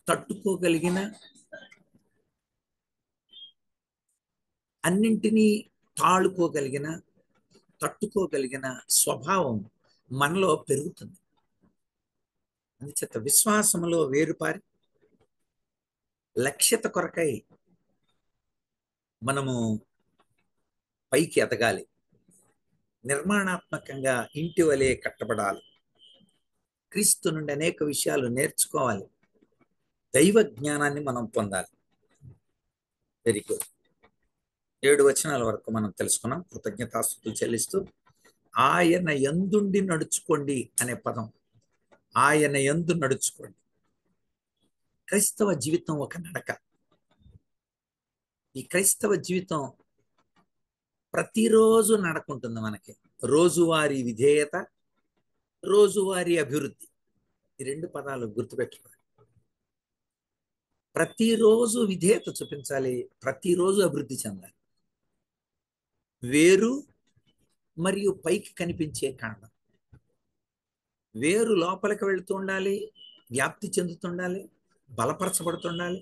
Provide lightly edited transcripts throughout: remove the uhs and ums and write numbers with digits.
తట్టుకోగలిగిన, అన్నింటినీ తాళుకోగలిగిన, తట్టుకోగలిగిన స్వభావం మనలో పెరుగుతుంది. అందుచేత విశ్వాసములో వేరుపారి లక్ష్యత కొరకై మనము పైకి ఎదగాలి. నిర్మాణాత్మకంగా ఇంటి వలె కట్టబడాలి. క్రీస్తు నుండి అనేక విషయాలు నేర్చుకోవాలి. దైవ జ్ఞానాన్ని మనం పొందాలి. Very good. 7 వచనాల వరకు మనం తెలుసుకున్నాం. కృతజ్ఞతాస్తుతులు చెల్లిస్తూ ఆయన యందుండి నడుచుకోండి అనే పదం, ఆయన యందు నడుచుకోండి. క్రైస్తవ జీవితం ఒక నడక. ఈ క్రైస్తవ జీవితం ప్రతిరోజు నడకుంటుంది మనకి. రోజువారీ విధేయత, రోజువారీ అభివృద్ధి, ఈ 2 పదాలు గుర్తుపెట్టుకోవాలి. ప్రతిరోజు విధేయత చూపించాలి, ప్రతిరోజు అభివృద్ధి చెందాలి. వేరు మరియు పైకి కనిపించే కాండం. వేరు లోపలికి వెళుతూ ఉండాలి, వ్యాప్తి చెందుతుండాలి, బలపరచబడుతుండాలి.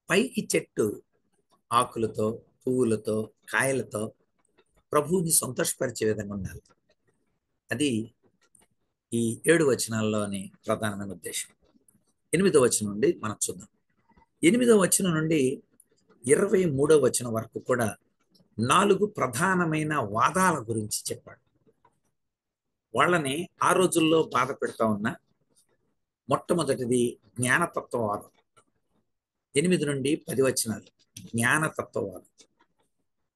పైకి చెట్టు ఆకులతో, పువ్వులతో, కాయలతో ప్రభువుని సంతోషపరిచే విధంగా ఉండాలి. అది ఈ 7 వచనాల్లోని ప్రధానమైన ఉద్దేశం. 8వ వచనం నుండి మనం చూద్దాం. 8వ వచనం నుండి 23వ వచనం వరకు కూడా 4 ప్రధానమైన వాదాల గురించి చెప్పాడు. వాళ్ళని ఆ రోజుల్లో బాధ పెడతా ఉన్న మొట్టమొదటిది జ్ఞానతత్వవాదం. 8 నుండి 10 వచనాలు జ్ఞానతత్వవాదం.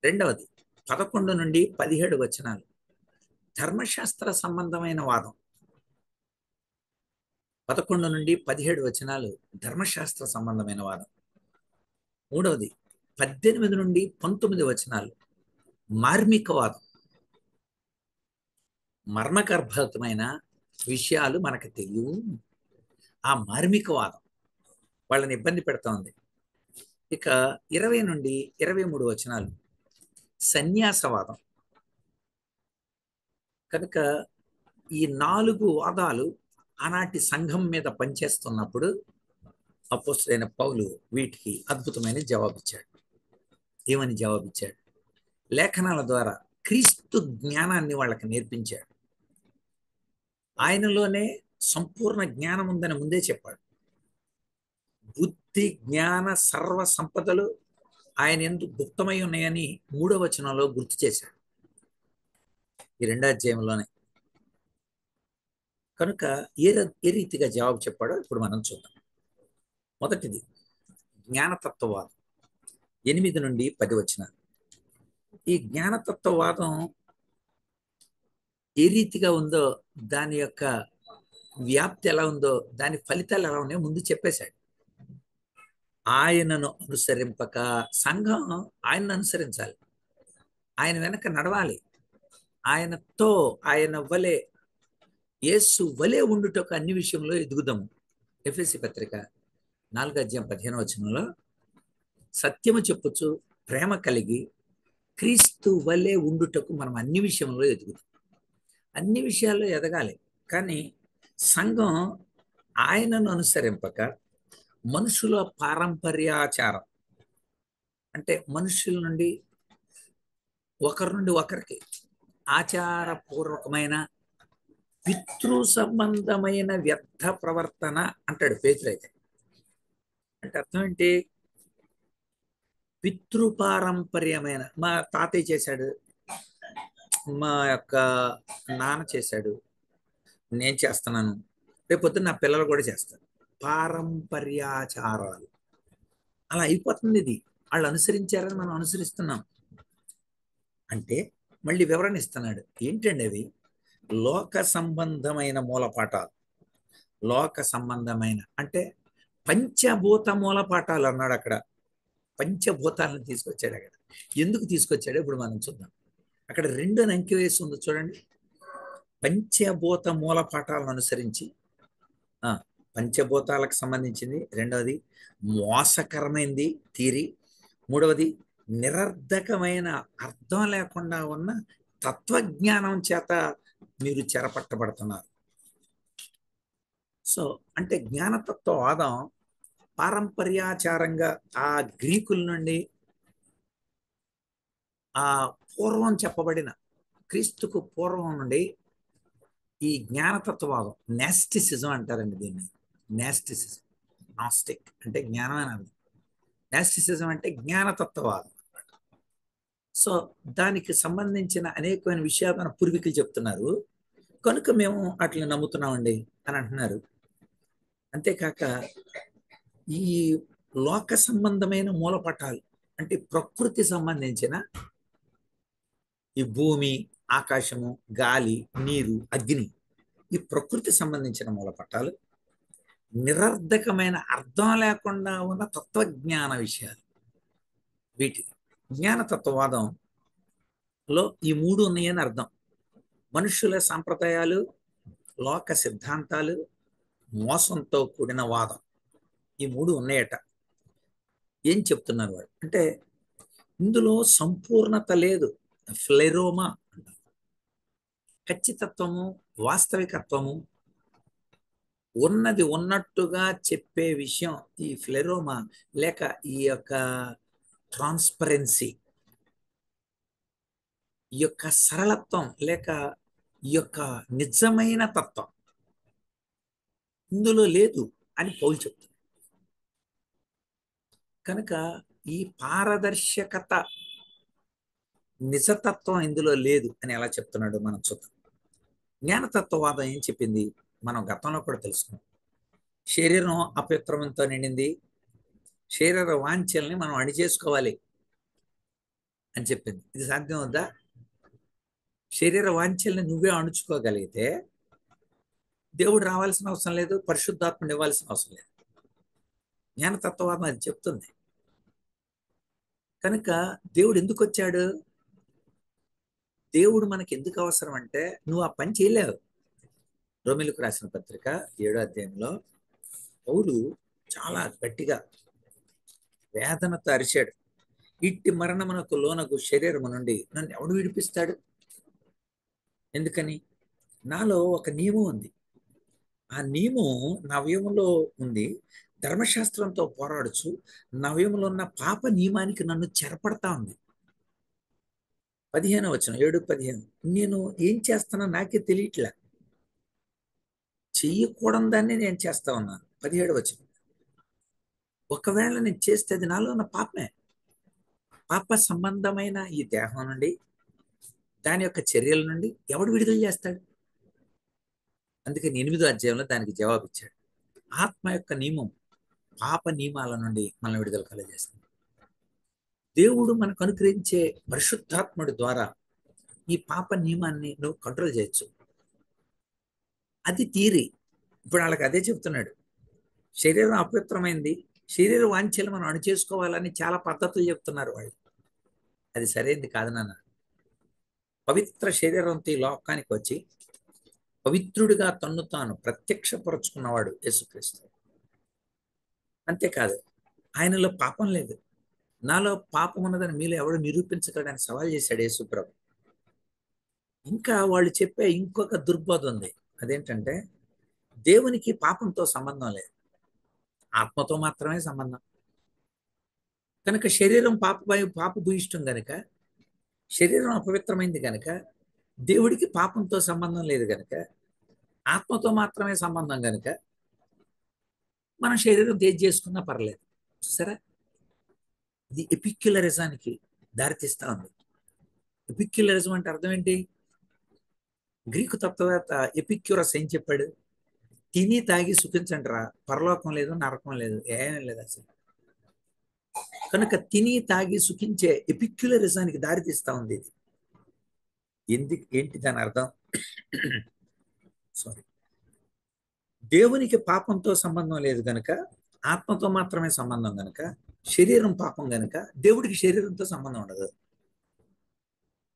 రెండవది 11 నుండి 17 వచనాలు ధర్మశాస్త్ర సంబంధమైన వాదం. 11 నుండి 17 వచనాలు ధర్మశాస్త్ర సంబంధమైన వాదం. మూడవది 18 నుండి 19 వచనాలు మార్మికవాదం. మర్మగర్భమైన విషయాలు మనకు తెలియవు. ఆ మార్మికవాదం వాళ్ళని ఇబ్బంది పెడతా ఉంది. ఇక 20 నుండి 23 వచనాలు సన్యాసవాదం. కనుక ఈ 4 వాదాలు ఆనాటి సంఘం మీద పనిచేస్తున్నప్పుడు అపోస్తలుడైన పౌలు వీటికి అద్భుతమైన జవాబిచ్చాడు. ఏమని జవాబిచ్చాడు? లేఖనాల ద్వారా క్రీస్తు జ్ఞానాన్ని వాళ్ళకి నేర్పించాడు. ఆయనలోనే సంపూర్ణ జ్ఞానం ఉందని ముందే చెప్పాడు. బుద్ధి జ్ఞాన సర్వ సంపదలు ఆయన ఎందుకు గుప్తమై ఉన్నాయని 3వ వచనంలో గుర్తు చేశాడు, ఈ 2వ అధ్యాయంలోనే. కనుక ఏ రీతిగా జవాబు చెప్పాడో ఇప్పుడు మనం చూద్దాం. మొదటిది జ్ఞానతత్వవాదం. 8 నుండి 10 వచనాలు. ఈ జ్ఞానతత్వవాదం ఏ రీతిగా ఉందో, దాని యొక్క వ్యాప్తి ఎలా ఉందో, దాని ఫలితాలు ఎలా ఉన్నాయో ముందు చెప్పేశాడు. ఆయనను అనుసరింపక, సంఘం ఆయనను అనుసరించాలి, ఆయన వెనక నడవాలి, ఆయనతో, ఆయన వలె, యేసు వలె ఉండుటకు అన్ని విషయంలో ఎదుగుదాము. ఎఫెసీ పత్రిక 4వ అధ్యాయం 15వ వచనంలో సత్యము చెప్పుచు ప్రేమ కలిగి క్రీస్తు వలె ఉండుటకు మనం అన్ని విషయంలో ఎదుగుదాం. అన్ని విషయాల్లో ఎదగాలి. కానీ సంఘం ఆయనను అనుసరింపక మనుషుల పారంపర్యాచారం, అంటే మనుషుల నుండి ఒకరి నుండి ఒకరికి ఆచారపూర్వకమైన పితృ సంబంధమైన వ్యర్థ ప్రవర్తన అంటాడు పేతురైతే. అంటే అర్థం ఏంటి? పితృపారంపర్యమైన, మా తాతయ్య చేశాడు, మా యొక్క నాన్న చేశాడు, నేను చేస్తున్నాను, రేపొద్దు నా పిల్లలు కూడా చేస్తారు. పారంపర్యాచారాలు అలా అయిపోతుంది. ఇది వాళ్ళు అనుసరించారని మనం అనుసరిస్తున్నాం. అంటే మళ్ళీ వివరణ ఇస్తున్నాడు. ఏంటండి అవి? లోక సంబంధమైన మూలపాఠాలు. లోక సంబంధమైన అంటే పంచభూత మూలపాఠాలు అన్నాడు అక్కడ. పంచభూతాలను తీసుకొచ్చాడు అక్కడ. ఎందుకు తీసుకొచ్చాడో ఇప్పుడు మనం చూద్దాం. అక్కడ 2 అంకె వేసి ఉంది చూడండి. పంచభూత మూలపాఠాలను అనుసరించి, పంచభూతాలకు సంబంధించింది. రెండవది మోసకరమైనది థియరీ. మూడవది నిరర్ధకమైన, అర్థం లేకుండా ఉన్న తత్వజ్ఞానం చేత మీరు చెరపట్టబడుతున్నారు. సో అంటే జ్ఞానతత్వవాదం పారంపర్యాచారంగా ఆ గ్రీకుల నుండి ఆ పూర్వం చెప్పబడిన క్రీస్తుకు పూర్వం నుండి ఈ జ్ఞానతత్వవాదం నాస్టిసిజం అంటారండి దీన్ని. నాస్టిసిజం, నాస్టిక్ అంటే జ్ఞానం అని అర్థం. నాస్టిసిజం అంటే జ్ఞానతత్వవాదం. సో దానికి సంబంధించిన అనేకమైన విషయాలు మన పూర్వీకులు చెప్తున్నారు కనుక మేము అట్లా నమ్ముతున్నామండి అని అంటున్నారు. అంతేకాక ఈ లోక సంబంధమైన మూలపటాలు అంటే ప్రకృతి సంబంధించిన ఈ భూమి, ఆకాశము, గాలి, నీరు, అగ్ని, ఈ ప్రకృతి సంబంధించిన మూలపటాలు నిరర్ధకమైన అర్థం లేకుండా ఉన్న తత్వజ్ఞాన విషయాలు. వీటి జ్ఞానతత్వవాదంలో ఈ మూడు ఉన్నాయని అర్థం. మనుషుల సాంప్రదాయాలు, లోక సిద్ధాంతాలు, మోసంతో కూడిన వాదం, ఈ మూడు ఉన్నాయట. ఏం చెప్తున్నారు వాడు అంటే ఇందులో సంపూర్ణత లేదు. ఫ్లెరోమా అంటారు. ఖచ్చితత్వము, వాస్తవికత్వము, ఉన్నది ఉన్నట్టుగా చెప్పే విషయం ఈ ఫ్లెరోమా లేక ఈ యొక్క ట్రాన్స్పరెన్సీ, ఈ యొక్క సరళత్వం లేక ఈ యొక్క నిజమైన తత్వం ఇందులో లేదు అని పౌలు చెప్తారు. కనుక ఈ పారదర్శకత, నిజతత్వం ఇందులో లేదు అని ఎలా చెప్తున్నాడు మనం చూద్దాం. జ్ఞానతత్వవాదం ఏం చెప్పింది మనం గతంలో కూడా తెలుసుకున్నాం. శరీరం అపవిత్రంతో నిండింది, శరీర వాంఛల్ని మనం అణిచేసుకోవాలి అని చెప్పింది. ఇది సాధ్యం అవుద్దా? శరీర వాంఛల్ని నువ్వే అణుచుకోగలిగితే దేవుడు రావాల్సిన అవసరం లేదు, పరిశుద్ధాత్మని ఇవ్వాల్సిన అవసరం లేదు. జ్ఞానతత్వవాదం అది చెప్తుంది. కనుక దేవుడు ఎందుకు వచ్చాడు? దేవుడు మనకి ఎందుకు అవసరం అంటే నువ్వు ఆ పని చేయలేవు. రోమిలకు రాసిన పత్రిక 7వ అధ్యాయంలో పౌలు చాలా గట్టిగా వేదనతో అరిచాడు. ఇట్టి మరణమునకు లోనకు శరీరము నుండి నన్ను ఎవడు విడిపిస్తాడు? ఎందుకని? నాలో ఒక నియమం ఉంది. ఆ నియమం నవయములో ఉంది. ధర్మశాస్త్రంతో పోరాడుచు నవయములో ఉన్న పాప నియమానికి నన్ను చెరపడతా ఉంది. 15వ వచనం, 7:15. నేను ఏం చేస్తానో నాకే తెలియట్లే, చెయ్యకూడని దాన్ని నేను చేస్తా ఉన్నాను. 17వ వచనం, ఒకవేళ నేను చేస్తే అది నాలో ఉన్న పాపమే. పాప సంబంధమైన ఈ దేహం నుండి, దాని యొక్క చర్యల నుండి ఎవడు విడుదల చేస్తాడు? అందుకని 8వ అధ్యాయంలో దానికి జవాబు ఇచ్చాడు. ఆత్మ యొక్క నియమం పాప నియమాల నుండి మనల్ని విడుదల కలగజేస్తుంది. దేవుడు మనకు అనుగ్రహించే పరిశుద్ధాత్ముడి ద్వారా ఈ పాప నియమాన్ని నువ్వు కంట్రోల్ చేయొచ్చు. అది థియరీ. ఇప్పుడు వాళ్ళకి అదే చెప్తున్నాడు. శరీరం అపవిత్రమైంది, శరీర వాంఛలు మనం అణుచేసుకోవాలని చాలా పద్ధతులు చెప్తున్నారు వాళ్ళు. అది సరైనది కాదు నాన్న. పవిత్ర శరీరంతో ఈ లోకానికి వచ్చి పవిత్రుడిగా తన్ను తాను ప్రత్యక్షపరుచుకున్నవాడు యేసుక్రీస్తు. అంతేకాదు, ఆయనలో పాపం లేదు. నాలో పాపం ఉన్నదని మీలో ఎవడు నిరూపించగలని సవాల్ చేశాడు యేసుప్రభు. ఇంకా వాళ్ళు చెప్పే ఇంకొక దుర్బోధ ఉంది. అదేంటంటే దేవునికి పాపంతో సంబంధం లేదు, ఆత్మతో మాత్రమే సంబంధం. కనుక శరీరం పాప భూయిష్టం గనుక, శరీరం అపవిత్రమైంది కనుక, దేవుడికి పాపంతో సంబంధం లేదు కనుక, ఆత్మతో మాత్రమే సంబంధం కనుక మనం శరీరం తేజ్ చేసుకున్నా పర్లేదు. సరే, ఇది ఎపిక్యులరిజానికి దారితీస్తా ఉంది. ఎపిక్యులరిజం అంటే అర్థం ఏంటి? గ్రీకు తత్వవేత్త ఎపిక్యూరస్ ఏం చెప్పాడు? తిని తాగి సుఖించండి రా, పరలోకం లేదు, నరకం లేదు, ఏమీ లేదు అసలు. కనుక తిని తాగి సుఖించే ఎపిక్యులరిజానికి దారితీస్తా ఉంది ఇది. ఏంటి దాని అర్థం? సారీ, దేవునికి పాపంతో సంబంధం లేదు గనుక, ఆత్మతో మాత్రమే సంబంధం గనుక, శరీరం పాపం గనుక దేవుడికి శరీరంతో సంబంధం ఉండదు.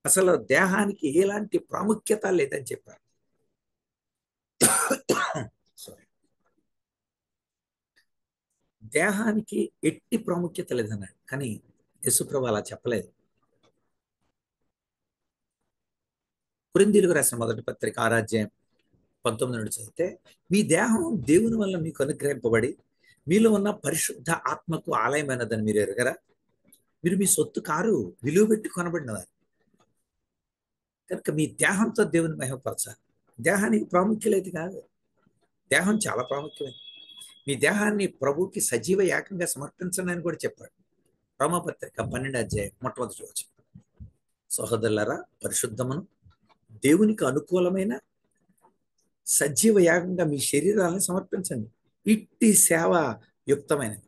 అసలు దేహానికి ఎలాంటి ప్రాముఖ్యత లేదని చెప్పారు. సారీ, దేహానికి ఎట్టి ప్రాముఖ్యత లేదన్నాడు. కానీ యేసుప్రభు అలా చెప్పలేదు. కొరింథీయులకు రాసిన మొదటి పత్రిక 6వ అధ్యాయం 19 నుండి చదివితే, మీ దేహం దేవుని వల్ల మీకు అనుగ్రహింపబడి మీలో ఉన్న పరిశుద్ధ ఆత్మకు ఆలయమైనదని మీరు ఎరగరా? మీరు మీ సొత్తు కారు, విలువ పెట్టి కొనబడినవారు కనుక మీ దేహంతో దేవుని మహిమపరచాలి. దేహానికి ప్రాముఖ్యమైనది కాదు, దేహం చాలా ప్రాముఖ్యమైనది. మీ దేహాన్ని ప్రభువుకి సజీవ యాగంగా సమర్పించండి అని కూడా చెప్పాడు. రోమాపత్రిక 12 అధ్యాయం మొట్టమొదటి వచనం. సహోదరులారా, పరిశుద్ధమును దేవునికి అనుకూలమైన సజీవ యాగంగా మీ శరీరాలను సమర్పించండి. ఇట్టి సేవ యుక్తమైనది.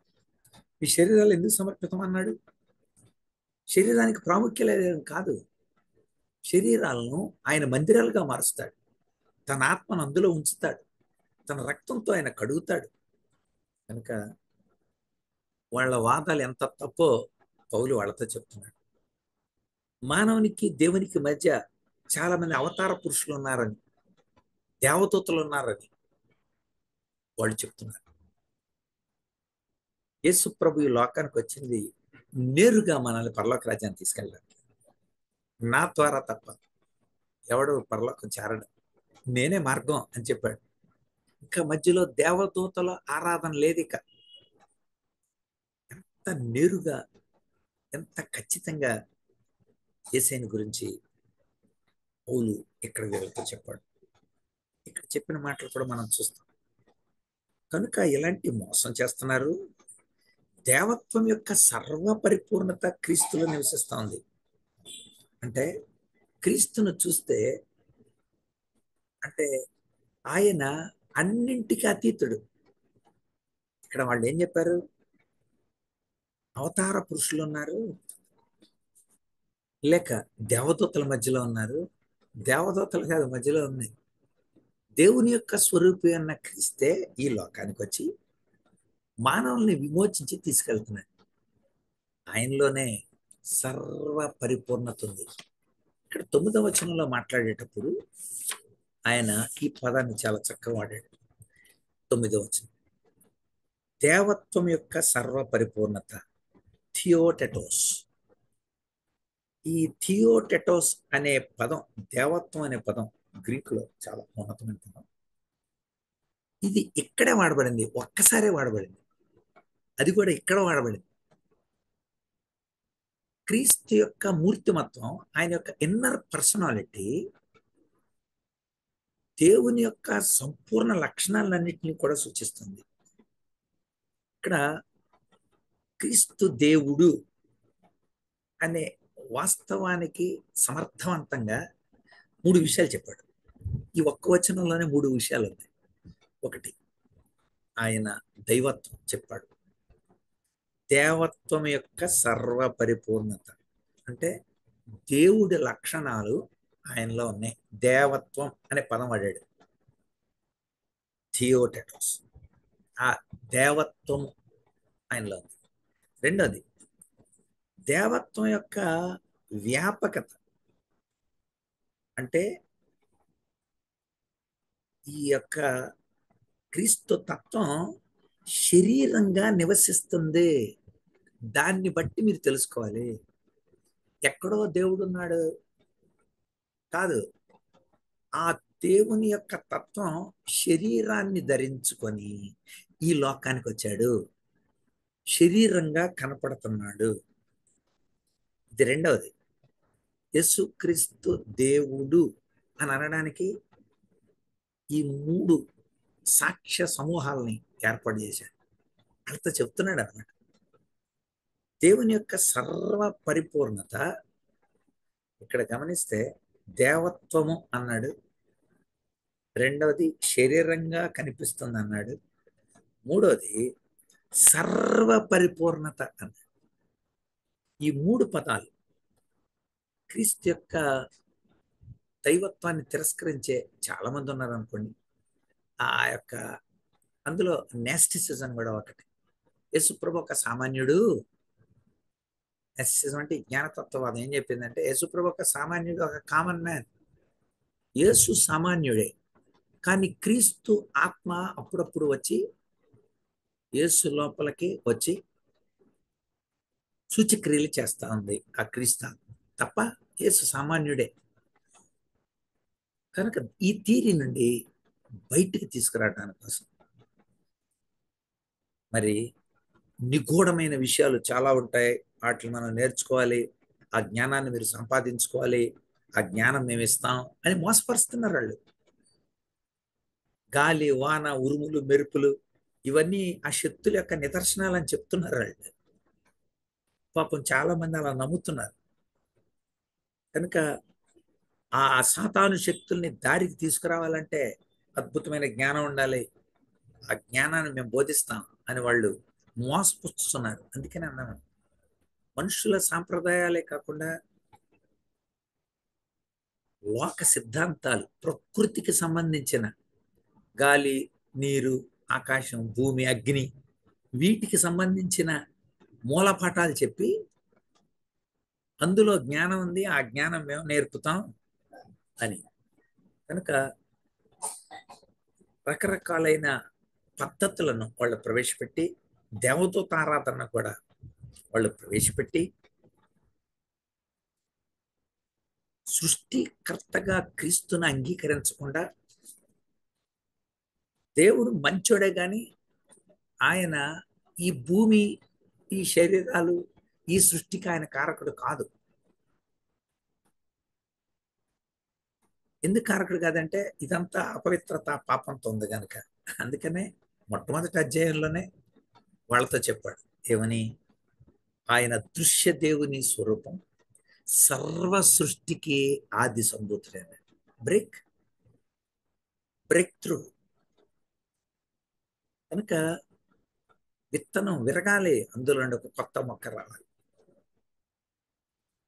మీ శరీరాలు ఎందుకు సమర్పితం అన్నాడు? శరీరానికి ప్రాముఖ్యత లేదు కాదు, శరీరాలను ఆయన మందిరాలుగా మారుస్తాడు. తన ఆత్మను అందులో ఉంచుతాడు. తన రక్తంతో ఆయన కడుగుతాడు. కనుక వాళ్ళ వాదాలు ఎంత తప్పో పౌలు వాళ్ళతో చెప్తున్నాడు. మానవునికి దేవునికి మధ్య చాలా మంది అవతార పురుషులు ఉన్నారని, దేవదూతలు ఉన్నారని వాళ్ళు చెప్తున్నారు. యేసు ప్రభు ఈ లోకానికి వచ్చింది నేరుగా మనల్ని పరలోక రాజ్యాన్ని తీసుకెళ్ళాలి. నా ద్వారా తప్ప ఎవడు పరలోకం చేరడు, నేనే మార్గం అని చెప్పాడు. ఇంకా మధ్యలో దేవదూతల ఆరాధన లేదు. ఇక ఎంత నేరుగా, ఎంత ఖచ్చితంగా యేసయ్యని గురించి పౌలు ఇక్కడ వీళ్ళతో చెప్పాడు. ఇక్కడ చెప్పిన మాటలు కూడా మనం చూస్తాం. కనుక ఇలాంటి మోసం చేస్తున్నారు. దేవత్వం యొక్క సర్వ పరిపూర్ణత క్రీస్తులో నివసిస్తూ ఉంది. అంటే క్రీస్తును చూస్తే అంటే ఆయన అన్నింటికి అతీతుడు. ఇక్కడ వాళ్ళు ఏం చెప్పారు? అవతార పురుషులు ఉన్నారు, లేక దేవదూతల మధ్యలో ఉన్నారు. దేవదూతలు కాదు, మధ్యలో ఉన్నాయి. దేవుని యొక్క స్వరూపి అన్న క్రీస్తే ఈ లోకానికి వచ్చి మానవుల్ని విమోచించి తీసుకెళ్తున్నాడు. ఆయనలోనే సర్వ పరిపూర్ణత ఉంది. ఇక్కడ 9వ వచనంలో మాట్లాడేటప్పుడు ఆయన ఈ పదాన్ని చాలా చక్కగా వాడాడు. 9వ వచనం, దేవత్వం యొక్క సర్వ పరిపూర్ణత, థియోటెటోస్. ఈ థియోటెటోస్ అనే పదం, దేవత్వం అనే పదం గ్రీకులో చాలా ఉన్నతమైన పదం. ఇది ఇక్కడే వాడబడింది, ఒక్కసారే వాడబడింది. అది కూడా ఇక్కడ వాడబడింది. క్రీస్తు యొక్క మూర్తిమత్వం, ఆయన యొక్క ఇన్నర్ పర్సనాలిటీ, దేవుని యొక్క సంపూర్ణ లక్షణాలన్నింటినీ కూడా సూచిస్తుంది. ఇక్కడ క్రీస్తు దేవుడు అనే వాస్తవానికి సమర్థవంతంగా 3 విషయాలు చెప్పాడు. ఈ ఒక్క వచనంలోనే 3 విషయాలు ఉన్నాయి. ఒకటి, ఆయన దైవత్వం చెప్పాడు. దేవత్వం యొక్క సర్వ పరిపూర్ణత అంటే దేవుడి లక్షణాలు ఆయనలో ఉన్నాయి. దేవత్వం అనే పదం వాడాడు, థియోటెటోస్. ఆ దేవత్వం ఆయనలో ఉంది. రెండోది, దేవత్వం యొక్క వ్యాపకత. అంటే ఈ యొక్క క్రీస్తు తత్వం శరీరంగా నివసిస్తుంది. దాన్ని బట్టి మీరు తెలుసుకోవాలి. ఎక్కడో దేవుడు ఉన్నాడు కాదు, ఆ దేవుని యొక్క తత్వం శరీరాన్ని ధరించుకొని ఈ లోకానికి వచ్చాడు, శరీరంగా కనపడుతున్నాడు. ఇది రెండవది. యేసుక్రీస్తు దేవుడు అని అనడానికి ఈ 3 సాక్ష్య సమూహాలని ఏర్పాటు చేశాడు. అంత చెప్తున్నాడు అన్నమాట. దేవుని యొక్క సర్వ పరిపూర్ణత ఇక్కడ గమనిస్తే దేవత్వము అన్నాడు, రెండవది శరీరంగా కనిపిస్తుంది అన్నాడు, మూడవది సర్వ పరిపూర్ణత అన్నాడు. ఈ 3 పదాలు క్రీస్తు యొక్క దైవత్వాన్ని తిరస్కరించే చాలా మంది ఉన్నారు అనుకోండి. ఆ యొక్క అందులో నెస్టిసిజం కూడా ఒకటి. యేసుప్రభు ఒక సామాన్యుడు. నెస్టిసిజం అంటే జ్ఞానతత్వవాదం ఏం చెప్పిందంటే యేసుప్రభు ఒక సామాన్యుడు, ఒక కామన్ మ్యాన్. యేసు సామాన్యుడే, కానీ క్రీస్తు ఆత్మ అప్పుడప్పుడు వచ్చి యేసు లోపలికి వచ్చి సూచక్రియలు చేస్తా ఉంది ఆ క్రీస్తు తప్ప యేసు సామాన్యుడే. కనుక ఈ థీరీ నుండి బయటికి తీసుకురావడానికి కోసం మరి నిగూఢమైన విషయాలు చాలా ఉంటాయి, వాటిని మనం నేర్చుకోవాలి, ఆ జ్ఞానాన్ని మీరు సంపాదించుకోవాలి, ఆ జ్ఞానం మేము ఇస్తాం అని మోసపరుస్తున్నారు వాళ్ళు. గాలి, వాన, ఉరుములు, మెరుపులు ఇవన్నీ ఆ శక్తుల యొక్క నిదర్శనాలు అని చెప్తున్నారు వాళ్ళు. పాపం చాలా మంది అలా నమ్ముతున్నారు. కనుక ఆ సాతాను శక్తుల్ని దారికి తీసుకురావాలంటే అద్భుతమైన జ్ఞానం ఉండాలి, ఆ జ్ఞానాన్ని మేము బోధిస్తాం అని వాళ్ళు మోసపుచ్చుతున్నారు. అందుకని అన్నాను, మనుషుల సాంప్రదాయాలే కాకుండా లోక సిద్ధాంతాలు, ప్రకృతికి సంబంధించిన గాలి, నీరు, ఆకాశం, భూమి, అగ్ని, వీటికి సంబంధించిన మూలపాఠాలు చెప్పి అందులో జ్ఞానం ఉంది, ఆ జ్ఞానం మేము నేర్పుతాం అని. కనుక రకరకాలైన పద్ధతులను వాళ్ళు ప్రవేశపెట్టి, దేవదూత ఆరాధన కూడా వాళ్ళు ప్రవేశపెట్టి, సృష్టికర్తగా క్రీస్తుని అంగీకరించకుండా, దేవుడు మంచోడే కానీ ఆయన ఈ భూమి, ఈ శరీరాలు, ఈ సృష్టికి ఆయన కారకుడు కాదు. ఎందుకు కారకుడు కాదంటే ఇదంతా అపవిత్రత, పాపంతో ఉంది కనుక. అందుకనే మొట్టమొదటి అధ్యాయంలోనే వాళ్ళతో చెప్పాడు ఏమని, ఆయన దృశ్య దేవుని స్వరూపం, సర్వ సృష్టికి ఆది సంభూతుడైన. Break break through. కనుక విత్తనం విరగాలి, అందులో నుండి ఒక కొత్త మొక్క రావాలి.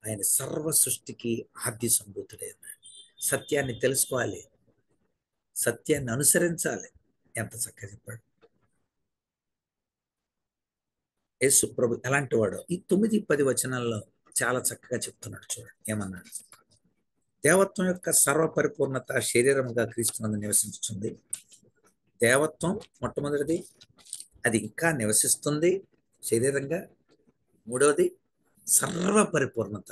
ఆయన సర్వ సృష్టికి ఆది సంభూతుడైన. సత్యాన్ని తెలుసుకోవాలి, సత్యాన్ని అనుసరించాలి. ఎంత చక్కగా చెప్పాడు యేసు ప్రభు. ఎలాంటి వాడు ఈ 9-10 వచనాల్లో చాలా చక్కగా చెప్తున్నాడు. చూడండి ఏమన్నాడు. దేవత్వం యొక్క సర్వపరిపూర్ణత శరీరముగా క్రీస్తునందు నివసించుతుంది. దేవత్వం మొట్టమొదటిది, అది ఇంకా నివసిస్తుంది శరీరంగా. మూడవది సర్వపరిపూర్ణత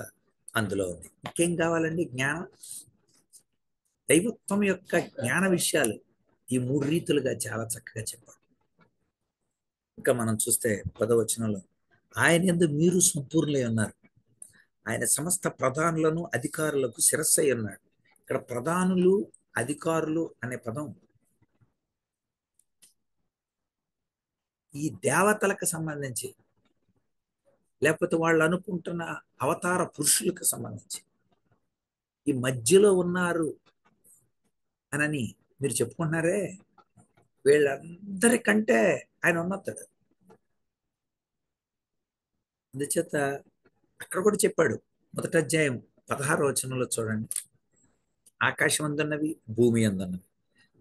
అందులో ఉంది. ఇంకేం కావాలండి? జ్ఞానం. దైవత్వం యొక్క జ్ఞాన విషయాలు ఈ 3 రీతులుగా చాలా చక్కగా చెప్పాడు. ఇంకా మనం చూస్తే 10వ వచనంలో, ఆయన యందు మీరు సంపూర్ణులై ఉన్నారు, ఆయన సమస్త ప్రధానులను అధికారులకు శిరస్సై ఉన్నాడు. ఇక్కడ ప్రధానులు, అధికారులు అనే పదం ఈ దేవతలకు సంబంధించి, లేకపోతే వాళ్ళు అనుకుంటున్న అవతార పురుషులకు సంబంధించి, ఈ మధ్యలో ఉన్నారు అనని మీరు చెప్పుకుంటున్నారే, వీళ్ళందరికంటే ఆయన ఉన్నతాడు. అందుచేత అక్కడ కూడా చెప్పాడు, మొదటి అధ్యాయం 16వ వచనంలో చూడండి, ఆకాశం అందున్నవి, భూమి అందున్నవి,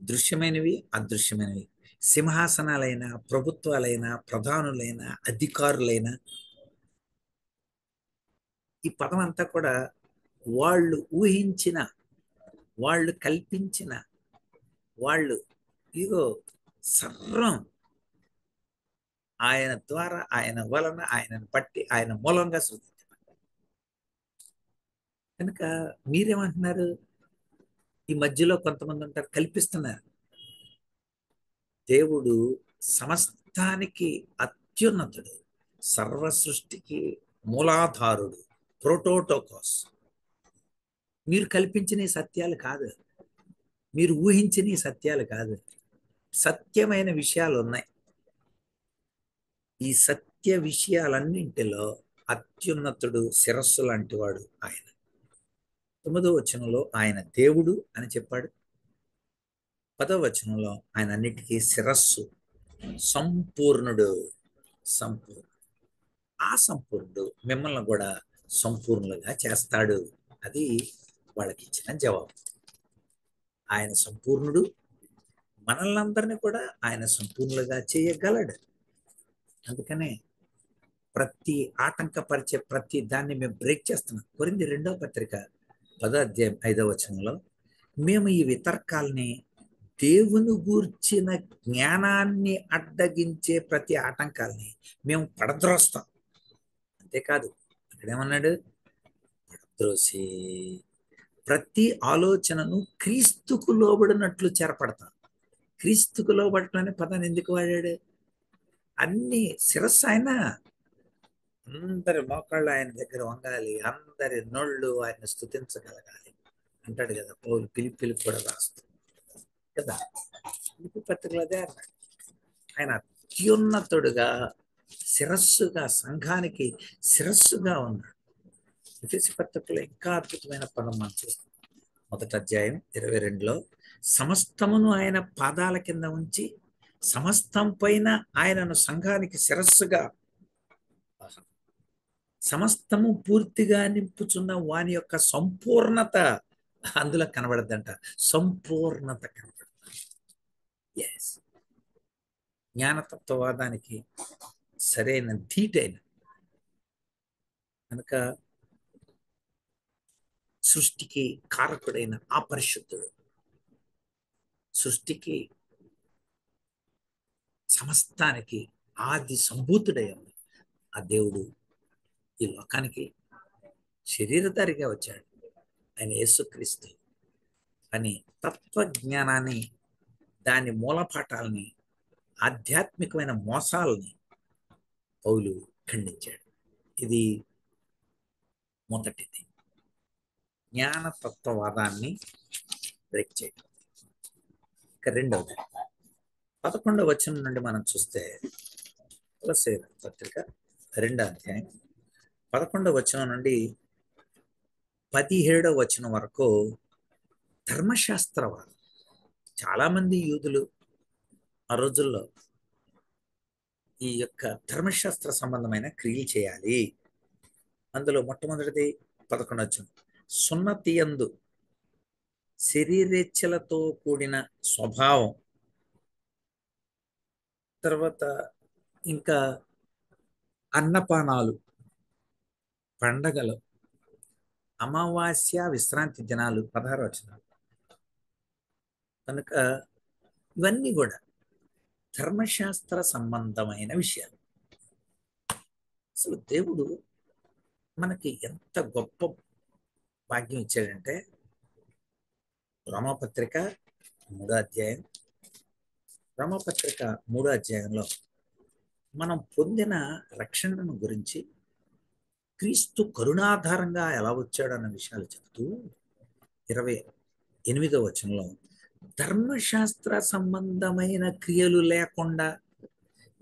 దృశ్యమైనవి, అదృశ్యమైనవి, సింహాసనాలైన, ప్రభుత్వాలైన, ప్రధానులైన, అధికారులైన. ఈ పదం అంతా కూడా వాళ్ళు ఊహించిన, వాళ్ళు కల్పించిన, వాళ్ళు ఇగో సర్వం ఆయన ద్వారా, ఆయన వలన, ఆయనను బట్టి, ఆయన మూలంగా సృష్టించబడ్డారు. కనుక మీరేమంటున్నారు? ఈ మధ్యలో కొంతమంది ఉంటారు, కల్పిస్తున్నారు. దేవుడు సమస్తానికి అత్యున్నతుడు, సర్వ సృష్టికి మూలాధారుడు, ప్రోటోటోకాస్. మీరు కల్పించిన సత్యాలు కాదు, మీరు ఊహించిన సత్యాలు కాదు, సత్యమైన విషయాలు ఉన్నాయి. ఈ సత్య విషయాలన్నింటిలో అత్యున్నతుడు, శిరస్సు లాంటి వాడు ఆయన. 9వ వచనంలో ఆయన దేవుడు అని చెప్పాడు. 10వ వచనంలో ఆయన అన్నిటికీ శిరస్సు, సంపూర్ణుడు. సంపూర్ణ ఆ సంపూర్ణుడు మిమ్మల్ని కూడా సంపూర్ణులుగా చేస్తాడు. అది వాళ్ళకి ఇచ్చిన జవాబు. ఆయన సంపూర్ణుడు, మనల్ని అందరినీ కూడా ఆయన సంపూర్ణులుగా చేయగలడు. అందుకనే ప్రతి ఆటంకపరిచే ప్రతి దాన్ని మేము బ్రేక్ చేస్తున్నాం. కొరింథీ 2వ పత్రిక 10వ అధ్యాయం 5వ వచనంలో, మేము ఈ వితర్కాల్ని, దేవుని గూర్చిన జ్ఞానాన్ని అడ్డగించే ప్రతి ఆటంకాల్ని మేము పడద్రోస్తాం. అంతేకాదు అక్కడేమన్నాడు, పడద్రోసి ప్రతి ఆలోచనను క్రీస్తుకు లోబడినట్లు చేరపడతాం. క్రీస్తుకు లోబడటం అనే పదాన్ని ఎందుకు వాడాడు? అన్ని శిరస్సు ఆయన, అందరి మోకాళ్ళు ఆయన దగ్గర వంగాలి, అందరి నోళ్ళు ఆయన స్తుతించగలగాలి అంటాడు కదా పౌలు పిలిపి కూడా రాస్తుంది కదా. పిలిపి పత్రికలో అదే అన్నాడు. ఆయన అత్యున్నతుడుగా శిరస్సుగా, సంఘానికి శిరస్సుగా ఉన్నాడు. ఎఫెసీ పత్రికలో ఇంకా అద్భుతమైన పదం మనం చూస్తాం. 1వ అధ్యాయం 22లో సమస్తమును ఆయన పాదాల కింద ఉంచి సమస్తం పైన ఆయనను సంఘానికి శిరస్సుగా, సమస్తము పూర్తిగా నింపుచున్న వాని యొక్క సంపూర్ణత అందులో కనబడద్దంట. సంపూర్ణత కనబడదు. ఎస్, జ్ఞానతత్వవాదానికి సరైన ధీటైన కనుక సృష్టికి కారకుడైన ఆ పరిశుద్ధుడు, సృష్టికి సమస్తానికి ఆది సంభూతుడై ఉంది ఆ దేవుడు ఈ లోకానికి శరీరధారిగా వచ్చాడు. ఆయన యేసుక్రీస్తు అని తత్వజ్ఞానాన్ని, దాని మూలపాఠాలని, ఆధ్యాత్మికమైన మోసాలని పౌలు ఖండించాడు. ఇది మొదటిది, జ్ఞానతత్వవాదాన్ని బ్రేక్ చేయడం. ఇక రెండవది 11వ వచనం నుండి మనం చూస్తే కొలస్సీ పత్రిక 2వ అధ్యాయం 11వ వచనం నుండి 17వ వచనం వరకు ధర్మశాస్త్రవాదం. చాలామంది యూదులు ఆ రోజుల్లో ఈ యొక్క ధర్మశాస్త్ర సంబంధమైన క్రియలు చేయాలి. అందులో మొట్టమొదటిది 11వ వచనం, సున్నతి యందు శరీరేచ్ఛలతో కూడిన స్వభావం. తర్వాత ఇంకా అన్నపానాలు, పండగలు, అమావాస్య, విశ్రాంతి దినాలు 16వ వచనం. కనుక ఇవన్నీ కూడా ధర్మశాస్త్ర సంబంధమైన విషయాలు. అసలు దేవుడు మనకి ఎంత గొప్ప భాగ్యం ఇచ్చాడంటే, రోమపత్రిక 3వ అధ్యాయం, రోమపత్రిక 3వ అధ్యాయంలో మనం పొందిన రక్షణను గురించి, క్రీస్తు కరుణాధారంగా ఎలా వచ్చాడన్న విషయాలు చెప్తూ 28వ వచనంలో ధర్మశాస్త్ర సంబంధమైన క్రియలు లేకుండా